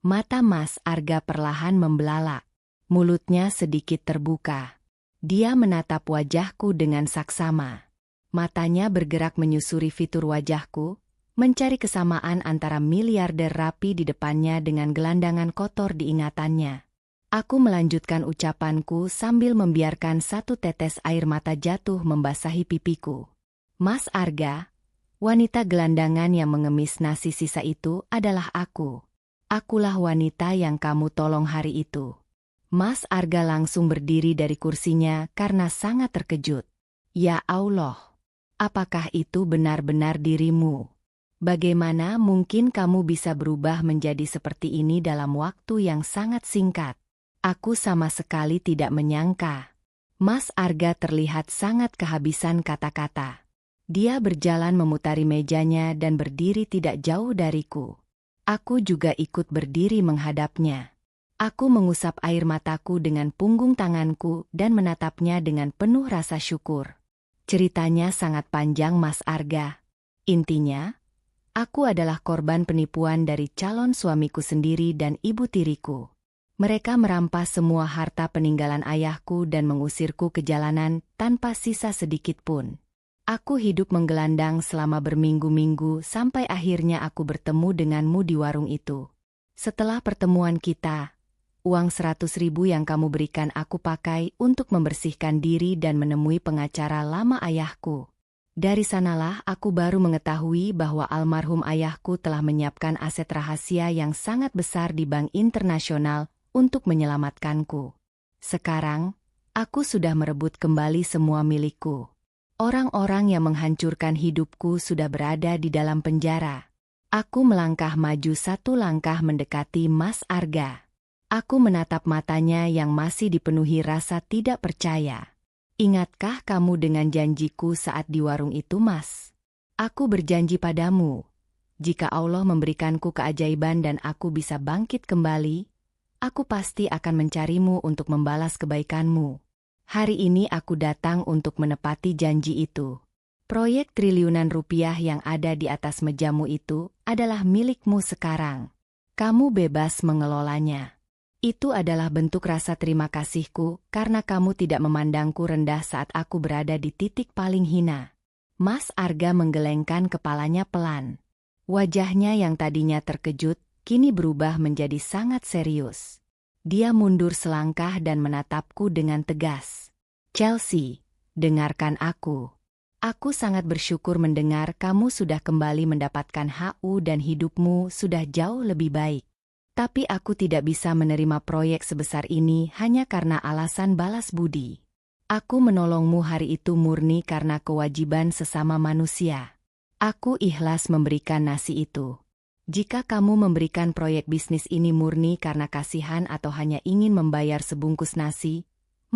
Mata Mas Arga perlahan membelalak. Mulutnya sedikit terbuka. Dia menatap wajahku dengan saksama. Matanya bergerak menyusuri fitur wajahku, mencari kesamaan antara miliarder rapi di depannya dengan gelandangan kotor di ingatannya. Aku melanjutkan ucapanku sambil membiarkan 1 tetes air mata jatuh membasahi pipiku. Mas Arga, wanita gelandangan yang mengemis nasi sisa itu adalah aku. Akulah wanita yang kamu tolong hari itu. Mas Arga langsung berdiri dari kursinya karena sangat terkejut. Ya Allah, apakah itu benar-benar dirimu? Bagaimana mungkin kamu bisa berubah menjadi seperti ini dalam waktu yang sangat singkat? Aku sama sekali tidak menyangka. Mas Arga terlihat sangat kehabisan kata-kata. Dia berjalan memutari mejanya dan berdiri tidak jauh dariku. Aku juga ikut berdiri menghadapnya. Aku mengusap air mataku dengan punggung tanganku dan menatapnya dengan penuh rasa syukur. Ceritanya sangat panjang Mas Arga. Intinya, aku adalah korban penipuan dari calon suamiku sendiri dan ibu tiriku. Mereka merampas semua harta peninggalan ayahku dan mengusirku ke jalanan tanpa sisa sedikit pun. Aku hidup menggelandang selama berminggu-minggu sampai akhirnya aku bertemu denganmu di warung itu. Setelah pertemuan kita, uang 100.000 yang kamu berikan aku pakai untuk membersihkan diri dan menemui pengacara lama ayahku. Dari sanalah aku baru mengetahui bahwa almarhum ayahku telah menyiapkan aset rahasia yang sangat besar di bank internasional untuk menyelamatkanku. Sekarang, aku sudah merebut kembali semua milikku. Orang-orang yang menghancurkan hidupku sudah berada di dalam penjara. Aku melangkah maju 1 langkah mendekati Mas Arga. Aku menatap matanya yang masih dipenuhi rasa tidak percaya. Ingatkah kamu dengan janjiku saat di warung itu, Mas? Aku berjanji padamu, jika Allah memberikanku keajaiban dan aku bisa bangkit kembali, aku pasti akan mencarimu untuk membalas kebaikanmu. Hari ini aku datang untuk menepati janji itu. Proyek triliunan rupiah yang ada di atas mejamu itu adalah milikmu sekarang. Kamu bebas mengelolanya. Itu adalah bentuk rasa terima kasihku karena kamu tidak memandangku rendah saat aku berada di titik paling hina. Mas Arga menggelengkan kepalanya pelan. Wajahnya yang tadinya terkejut, kini berubah menjadi sangat serius. Dia mundur selangkah dan menatapku dengan tegas. Chelsea, dengarkan aku. Aku sangat bersyukur mendengar kamu sudah kembali mendapatkan HU dan hidupmu sudah jauh lebih baik. Tapi aku tidak bisa menerima proyek sebesar ini hanya karena alasan balas budi. Aku menolongmu hari itu murni karena kewajiban sesama manusia. Aku ikhlas memberikan nasi itu. Jika kamu memberikan proyek bisnis ini murni karena kasihan atau hanya ingin membayar sebungkus nasi,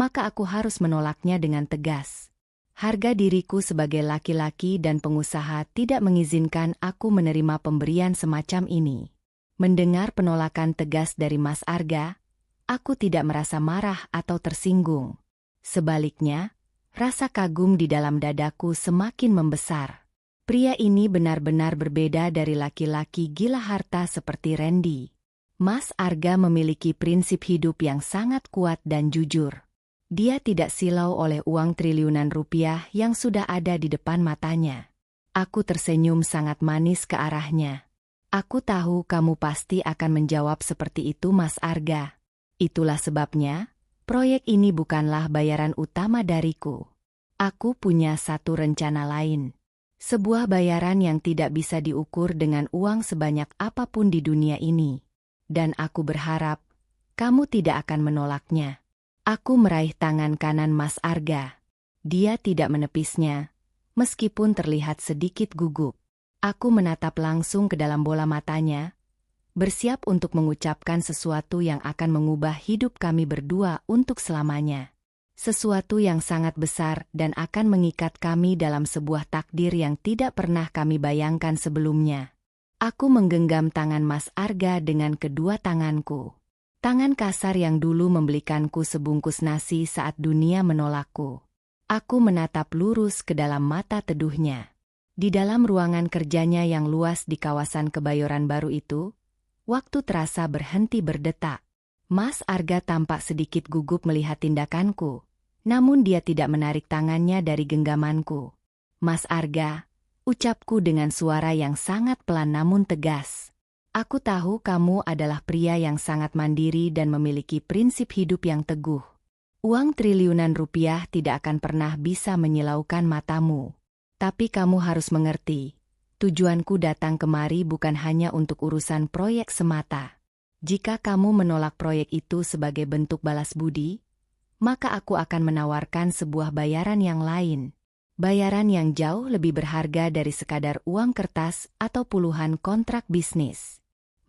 maka aku harus menolaknya dengan tegas. Harga diriku sebagai laki-laki dan pengusaha tidak mengizinkan aku menerima pemberian semacam ini. Mendengar penolakan tegas dari Mas Arga, aku tidak merasa marah atau tersinggung. Sebaliknya, rasa kagum di dalam dadaku semakin membesar. Pria ini benar-benar berbeda dari laki-laki gila harta seperti Randy. Mas Arga memiliki prinsip hidup yang sangat kuat dan jujur. Dia tidak silau oleh uang triliunan rupiah yang sudah ada di depan matanya. Aku tersenyum sangat manis ke arahnya. Aku tahu kamu pasti akan menjawab seperti itu, Mas Arga. Itulah sebabnya, proyek ini bukanlah bayaran utama dariku. Aku punya satu rencana lain. Sebuah bayaran yang tidak bisa diukur dengan uang sebanyak apapun di dunia ini. Dan aku berharap, kamu tidak akan menolaknya. Aku meraih tangan kanan Mas Arga. Dia tidak menepisnya, meskipun terlihat sedikit gugup. Aku menatap langsung ke dalam bola matanya, bersiap untuk mengucapkan sesuatu yang akan mengubah hidup kami berdua untuk selamanya. Sesuatu yang sangat besar dan akan mengikat kami dalam sebuah takdir yang tidak pernah kami bayangkan sebelumnya. Aku menggenggam tangan Mas Arga dengan kedua tanganku. Tangan kasar yang dulu membelikanku sebungkus nasi saat dunia menolakku. Aku menatap lurus ke dalam mata teduhnya. Di dalam ruangan kerjanya yang luas di kawasan Kebayoran Baru itu, waktu terasa berhenti berdetak. Mas Arga tampak sedikit gugup melihat tindakanku. Namun dia tidak menarik tangannya dari genggamanku. Mas Arga, ucapku dengan suara yang sangat pelan namun tegas. Aku tahu kamu adalah pria yang sangat mandiri dan memiliki prinsip hidup yang teguh. Uang triliunan rupiah tidak akan pernah bisa menyilaukan matamu. Tapi kamu harus mengerti, tujuanku datang kemari bukan hanya untuk urusan proyek semata. Jika kamu menolak proyek itu sebagai bentuk balas budi, maka aku akan menawarkan sebuah bayaran yang lain. Bayaran yang jauh lebih berharga dari sekadar uang kertas atau puluhan kontrak bisnis.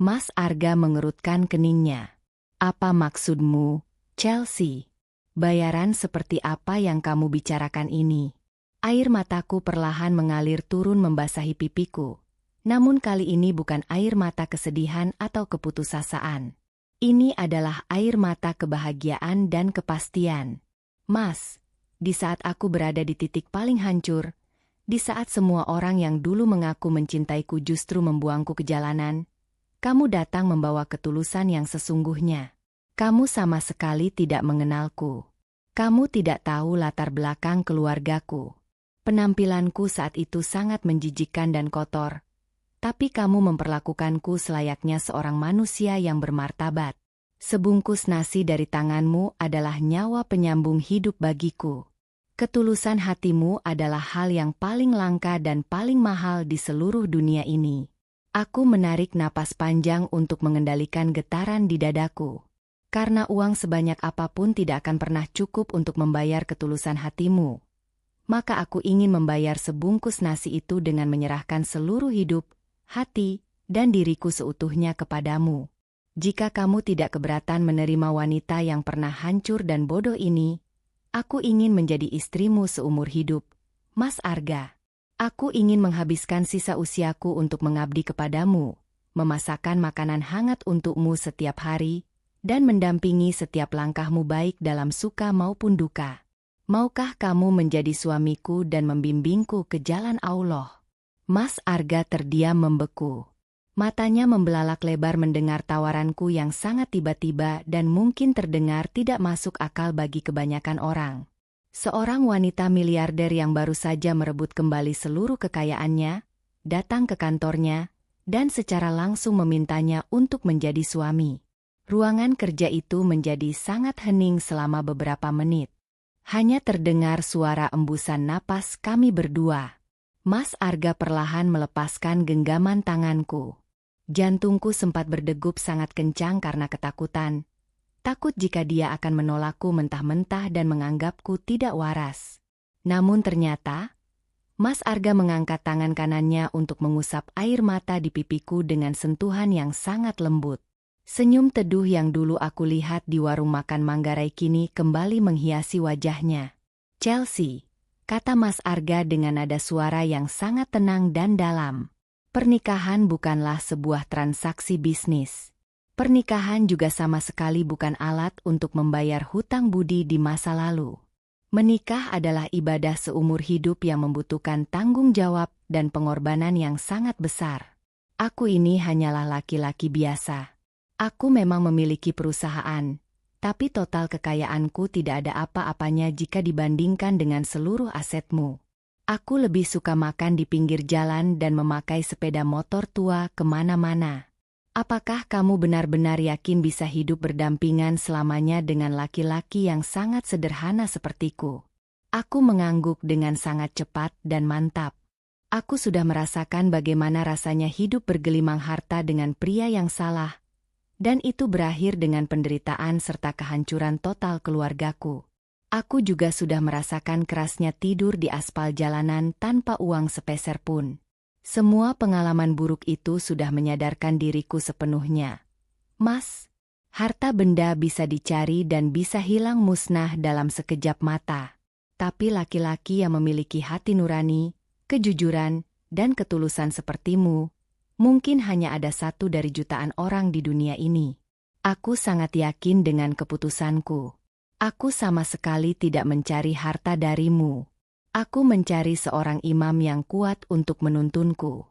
Mas Arga mengerutkan keningnya. Apa maksudmu, Chelsea? Bayaran seperti apa yang kamu bicarakan ini? Air mataku perlahan mengalir turun membasahi pipiku. Namun kali ini bukan air mata kesedihan atau keputusasaan. Ini adalah air mata kebahagiaan dan kepastian. Mas, di saat aku berada di titik paling hancur, di saat semua orang yang dulu mengaku mencintaiku justru membuangku ke jalanan, kamu datang membawa ketulusan yang sesungguhnya. Kamu sama sekali tidak mengenalku. Kamu tidak tahu latar belakang keluargaku. Penampilanku saat itu sangat menjijikkan dan kotor. Tapi kamu memperlakukanku selayaknya seorang manusia yang bermartabat. Sebungkus nasi dari tanganmu adalah nyawa penyambung hidup bagiku. Ketulusan hatimu adalah hal yang paling langka dan paling mahal di seluruh dunia ini. Aku menarik napas panjang untuk mengendalikan getaran di dadaku. Karena uang sebanyak apapun tidak akan pernah cukup untuk membayar ketulusan hatimu. Maka aku ingin membayar sebungkus nasi itu dengan menyerahkan seluruh hidup, hati, dan diriku seutuhnya kepadamu. Jika kamu tidak keberatan menerima wanita yang pernah hancur dan bodoh ini, aku ingin menjadi istrimu seumur hidup, Mas Arga. Aku ingin menghabiskan sisa usiaku untuk mengabdi kepadamu, memasakkan makanan hangat untukmu setiap hari, dan mendampingi setiap langkahmu baik dalam suka maupun duka. Maukah kamu menjadi suamiku dan membimbingku ke jalan Allah? Mas Arga terdiam membeku. Matanya membelalak lebar mendengar tawaranku yang sangat tiba-tiba dan mungkin terdengar tidak masuk akal bagi kebanyakan orang. Seorang wanita miliarder yang baru saja merebut kembali seluruh kekayaannya, datang ke kantornya, dan secara langsung memintanya untuk menjadi suami. Ruangan kerja itu menjadi sangat hening selama beberapa menit. Hanya terdengar suara embusan napas kami berdua. Mas Arga perlahan melepaskan genggaman tanganku. Jantungku sempat berdegup sangat kencang karena ketakutan. Takut jika dia akan menolakku mentah-mentah dan menganggapku tidak waras. Namun ternyata, Mas Arga mengangkat tangan kanannya untuk mengusap air mata di pipiku dengan sentuhan yang sangat lembut. Senyum teduh yang dulu aku lihat di warung makan Manggarai kini kembali menghiasi wajahnya. "Chelsea," kata Mas Arga dengan nada suara yang sangat tenang dan dalam. "Pernikahan bukanlah sebuah transaksi bisnis. Pernikahan juga sama sekali bukan alat untuk membayar hutang budi di masa lalu. Menikah adalah ibadah seumur hidup yang membutuhkan tanggung jawab dan pengorbanan yang sangat besar. Aku ini hanyalah laki-laki biasa. Aku memang memiliki perusahaan, tapi total kekayaanku tidak ada apa-apanya jika dibandingkan dengan seluruh asetmu. Aku lebih suka makan di pinggir jalan dan memakai sepeda motor tua kemana-mana. Apakah kamu benar-benar yakin bisa hidup berdampingan selamanya dengan laki-laki yang sangat sederhana sepertiku?" Aku mengangguk dengan sangat cepat dan mantap. Aku sudah merasakan bagaimana rasanya hidup bergelimang harta dengan pria yang salah, dan itu berakhir dengan penderitaan serta kehancuran total keluargaku. Aku juga sudah merasakan kerasnya tidur di aspal jalanan tanpa uang sepeser pun. Semua pengalaman buruk itu sudah menyadarkan diriku sepenuhnya. "Mas, harta benda bisa dicari dan bisa hilang musnah dalam sekejap mata. Tapi laki-laki yang memiliki hati nurani, kejujuran, dan ketulusan sepertimu, mungkin hanya ada satu dari jutaan orang di dunia ini. Aku sangat yakin dengan keputusanku. Aku sama sekali tidak mencari harta darimu. Aku mencari seorang imam yang kuat untuk menuntunku."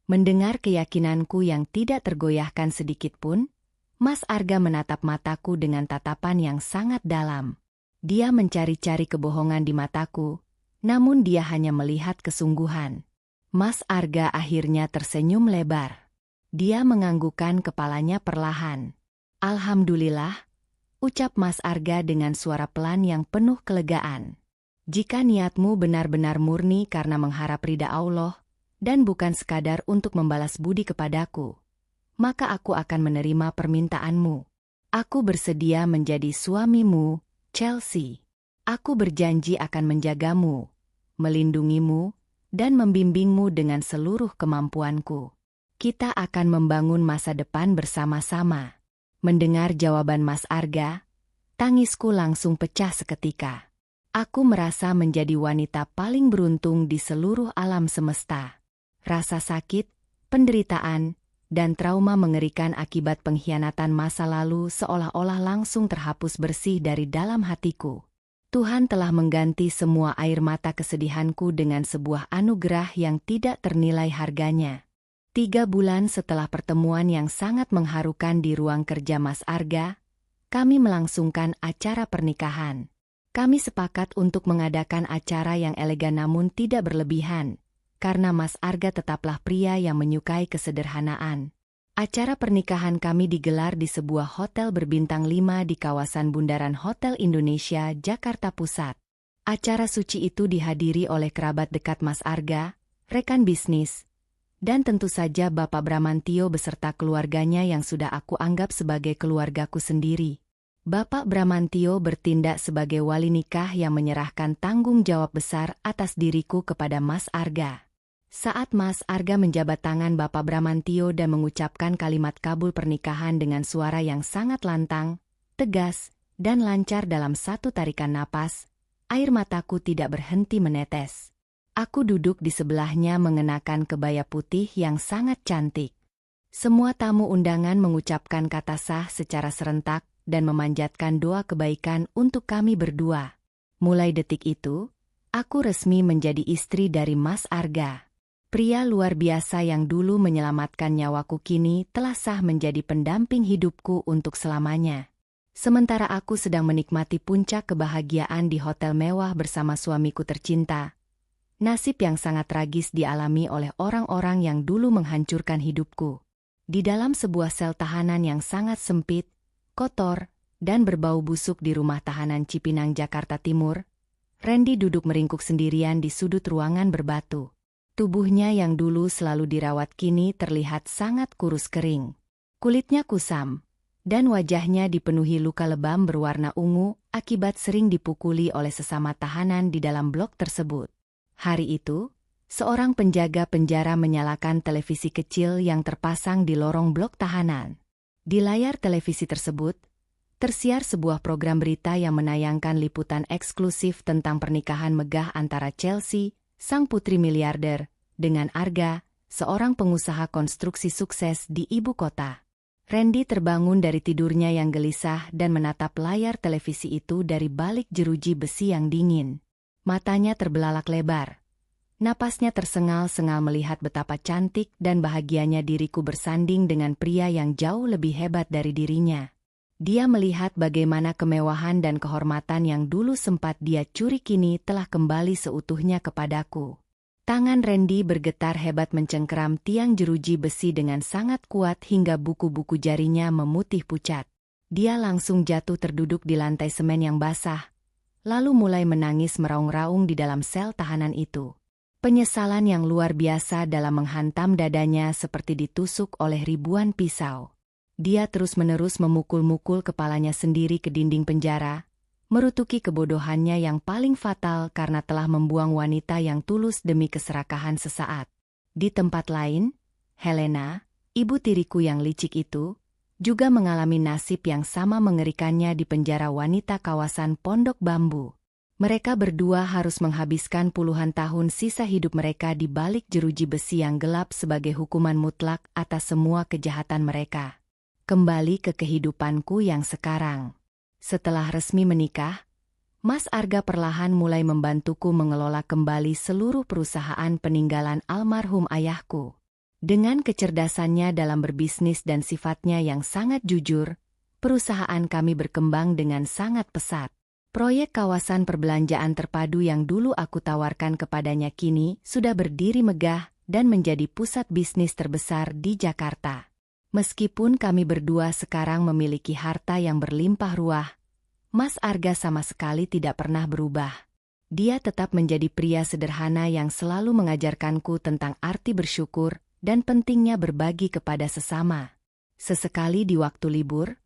Mendengar keyakinanku yang tidak tergoyahkan sedikitpun, Mas Arga menatap mataku dengan tatapan yang sangat dalam. Dia mencari-cari kebohongan di mataku, namun dia hanya melihat kesungguhan. Mas Arga akhirnya tersenyum lebar. Dia menganggukkan kepalanya perlahan. "Alhamdulillah," ucap Mas Arga dengan suara pelan yang penuh kelegaan. "Jika niatmu benar-benar murni karena mengharap ridha Allah, dan bukan sekadar untuk membalas budi kepadaku, maka aku akan menerima permintaanmu. Aku bersedia menjadi suamimu, Chelsea. Aku berjanji akan menjagamu, melindungimu, dan membimbingmu dengan seluruh kemampuanku. Kita akan membangun masa depan bersama-sama." Mendengar jawaban Mas Arga, tangisku langsung pecah seketika. Aku merasa menjadi wanita paling beruntung di seluruh alam semesta. Rasa sakit, penderitaan, dan trauma mengerikan akibat pengkhianatan masa lalu seolah-olah langsung terhapus bersih dari dalam hatiku. Tuhan telah mengganti semua air mata kesedihanku dengan sebuah anugerah yang tidak ternilai harganya. 3 bulan setelah pertemuan yang sangat mengharukan di ruang kerja Mas Arga, kami melangsungkan acara pernikahan. Kami sepakat untuk mengadakan acara yang elegan namun tidak berlebihan, karena Mas Arga tetaplah pria yang menyukai kesederhanaan. Acara pernikahan kami digelar di sebuah hotel berbintang 5 di kawasan Bundaran Hotel Indonesia, Jakarta Pusat. Acara suci itu dihadiri oleh kerabat dekat Mas Arga, rekan bisnis, dan tentu saja Bapak Bramantio beserta keluarganya yang sudah aku anggap sebagai keluargaku sendiri. Bapak Bramantio bertindak sebagai wali nikah yang menyerahkan tanggung jawab besar atas diriku kepada Mas Arga. Saat Mas Arga menjabat tangan Bapak Bramantio dan mengucapkan kalimat kabul pernikahan dengan suara yang sangat lantang, tegas, dan lancar dalam satu tarikan napas, air mataku tidak berhenti menetes. Aku duduk di sebelahnya mengenakan kebaya putih yang sangat cantik. Semua tamu undangan mengucapkan kata sah secara serentak dan memanjatkan doa kebaikan untuk kami berdua. Mulai detik itu, aku resmi menjadi istri dari Mas Arga. Pria luar biasa yang dulu menyelamatkan nyawaku kini telah sah menjadi pendamping hidupku untuk selamanya. Sementara aku sedang menikmati puncak kebahagiaan di hotel mewah bersama suamiku tercinta, nasib yang sangat tragis dialami oleh orang-orang yang dulu menghancurkan hidupku. Di dalam sebuah sel tahanan yang sangat sempit, kotor, dan berbau busuk di rumah tahanan Cipinang, Jakarta Timur, Randy duduk meringkuk sendirian di sudut ruangan berbatu. Tubuhnya yang dulu selalu dirawat kini terlihat sangat kurus kering. Kulitnya kusam, dan wajahnya dipenuhi luka lebam berwarna ungu akibat sering dipukuli oleh sesama tahanan di dalam blok tersebut. Hari itu, seorang penjaga penjara menyalakan televisi kecil yang terpasang di lorong blok tahanan. Di layar televisi tersebut, tersiar sebuah program berita yang menayangkan liputan eksklusif tentang pernikahan megah antara Chelsea, sang putri miliarder, dengan Arga, seorang pengusaha konstruksi sukses di ibu kota. Randy terbangun dari tidurnya yang gelisah dan menatap layar televisi itu dari balik jeruji besi yang dingin. Matanya terbelalak lebar. Napasnya tersengal-sengal melihat betapa cantik dan bahagianya diriku bersanding dengan pria yang jauh lebih hebat dari dirinya. Dia melihat bagaimana kemewahan dan kehormatan yang dulu sempat dia curi kini telah kembali seutuhnya kepadaku. Tangan Randy bergetar hebat mencengkeram tiang jeruji besi dengan sangat kuat hingga buku-buku jarinya memutih pucat. Dia langsung jatuh terduduk di lantai semen yang basah, lalu mulai menangis meraung-raung di dalam sel tahanan itu. Penyesalan yang luar biasa dalam menghantam dadanya seperti ditusuk oleh ribuan pisau. Dia terus-menerus memukul-mukul kepalanya sendiri ke dinding penjara, merutuki kebodohannya yang paling fatal karena telah membuang wanita yang tulus demi keserakahan sesaat. Di tempat lain, Helena, ibu tiriku yang licik itu, juga mengalami nasib yang sama mengerikannya di penjara wanita kawasan Pondok Bambu. Mereka berdua harus menghabiskan puluhan tahun sisa hidup mereka di balik jeruji besi yang gelap sebagai hukuman mutlak atas semua kejahatan mereka. Kembali ke kehidupanku yang sekarang. Setelah resmi menikah, Mas Arga perlahan mulai membantuku mengelola kembali seluruh perusahaan peninggalan almarhum ayahku. Dengan kecerdasannya dalam berbisnis dan sifatnya yang sangat jujur, perusahaan kami berkembang dengan sangat pesat. Proyek kawasan perbelanjaan terpadu yang dulu aku tawarkan kepadanya kini sudah berdiri megah dan menjadi pusat bisnis terbesar di Jakarta. Meskipun kami berdua sekarang memiliki harta yang berlimpah ruah, Mas Arga sama sekali tidak pernah berubah. Dia tetap menjadi pria sederhana yang selalu mengajarkanku tentang arti bersyukur dan pentingnya berbagi kepada sesama. Sesekali di waktu libur,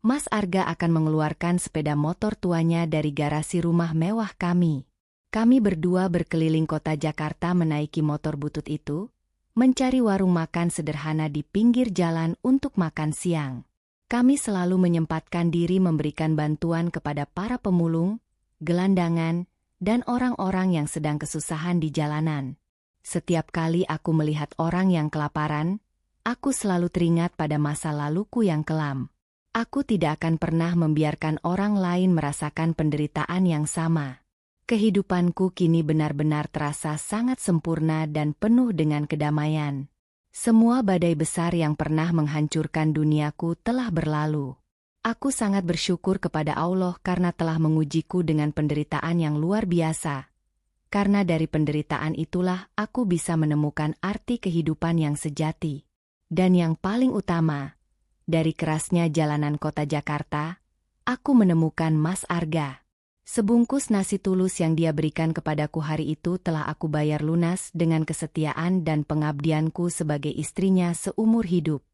Mas Arga akan mengeluarkan sepeda motor tuanya dari garasi rumah mewah kami. Kami berdua berkeliling kota Jakarta menaiki motor butut itu, mencari warung makan sederhana di pinggir jalan untuk makan siang. Kami selalu menyempatkan diri memberikan bantuan kepada para pemulung, gelandangan, dan orang-orang yang sedang kesusahan di jalanan. Setiap kali aku melihat orang yang kelaparan, aku selalu teringat pada masa laluku yang kelam. Aku tidak akan pernah membiarkan orang lain merasakan penderitaan yang sama. Kehidupanku kini benar-benar terasa sangat sempurna dan penuh dengan kedamaian. Semua badai besar yang pernah menghancurkan duniaku telah berlalu. Aku sangat bersyukur kepada Allah karena telah mengujiku dengan penderitaan yang luar biasa. Karena dari penderitaan itulah aku bisa menemukan arti kehidupan yang sejati. Dan yang paling utama, dari kerasnya jalanan kota Jakarta, aku menemukan Mas Arga. Sebungkus nasi tulus yang dia berikan kepadaku hari itu telah aku bayar lunas dengan kesetiaan dan pengabdianku sebagai istrinya seumur hidup.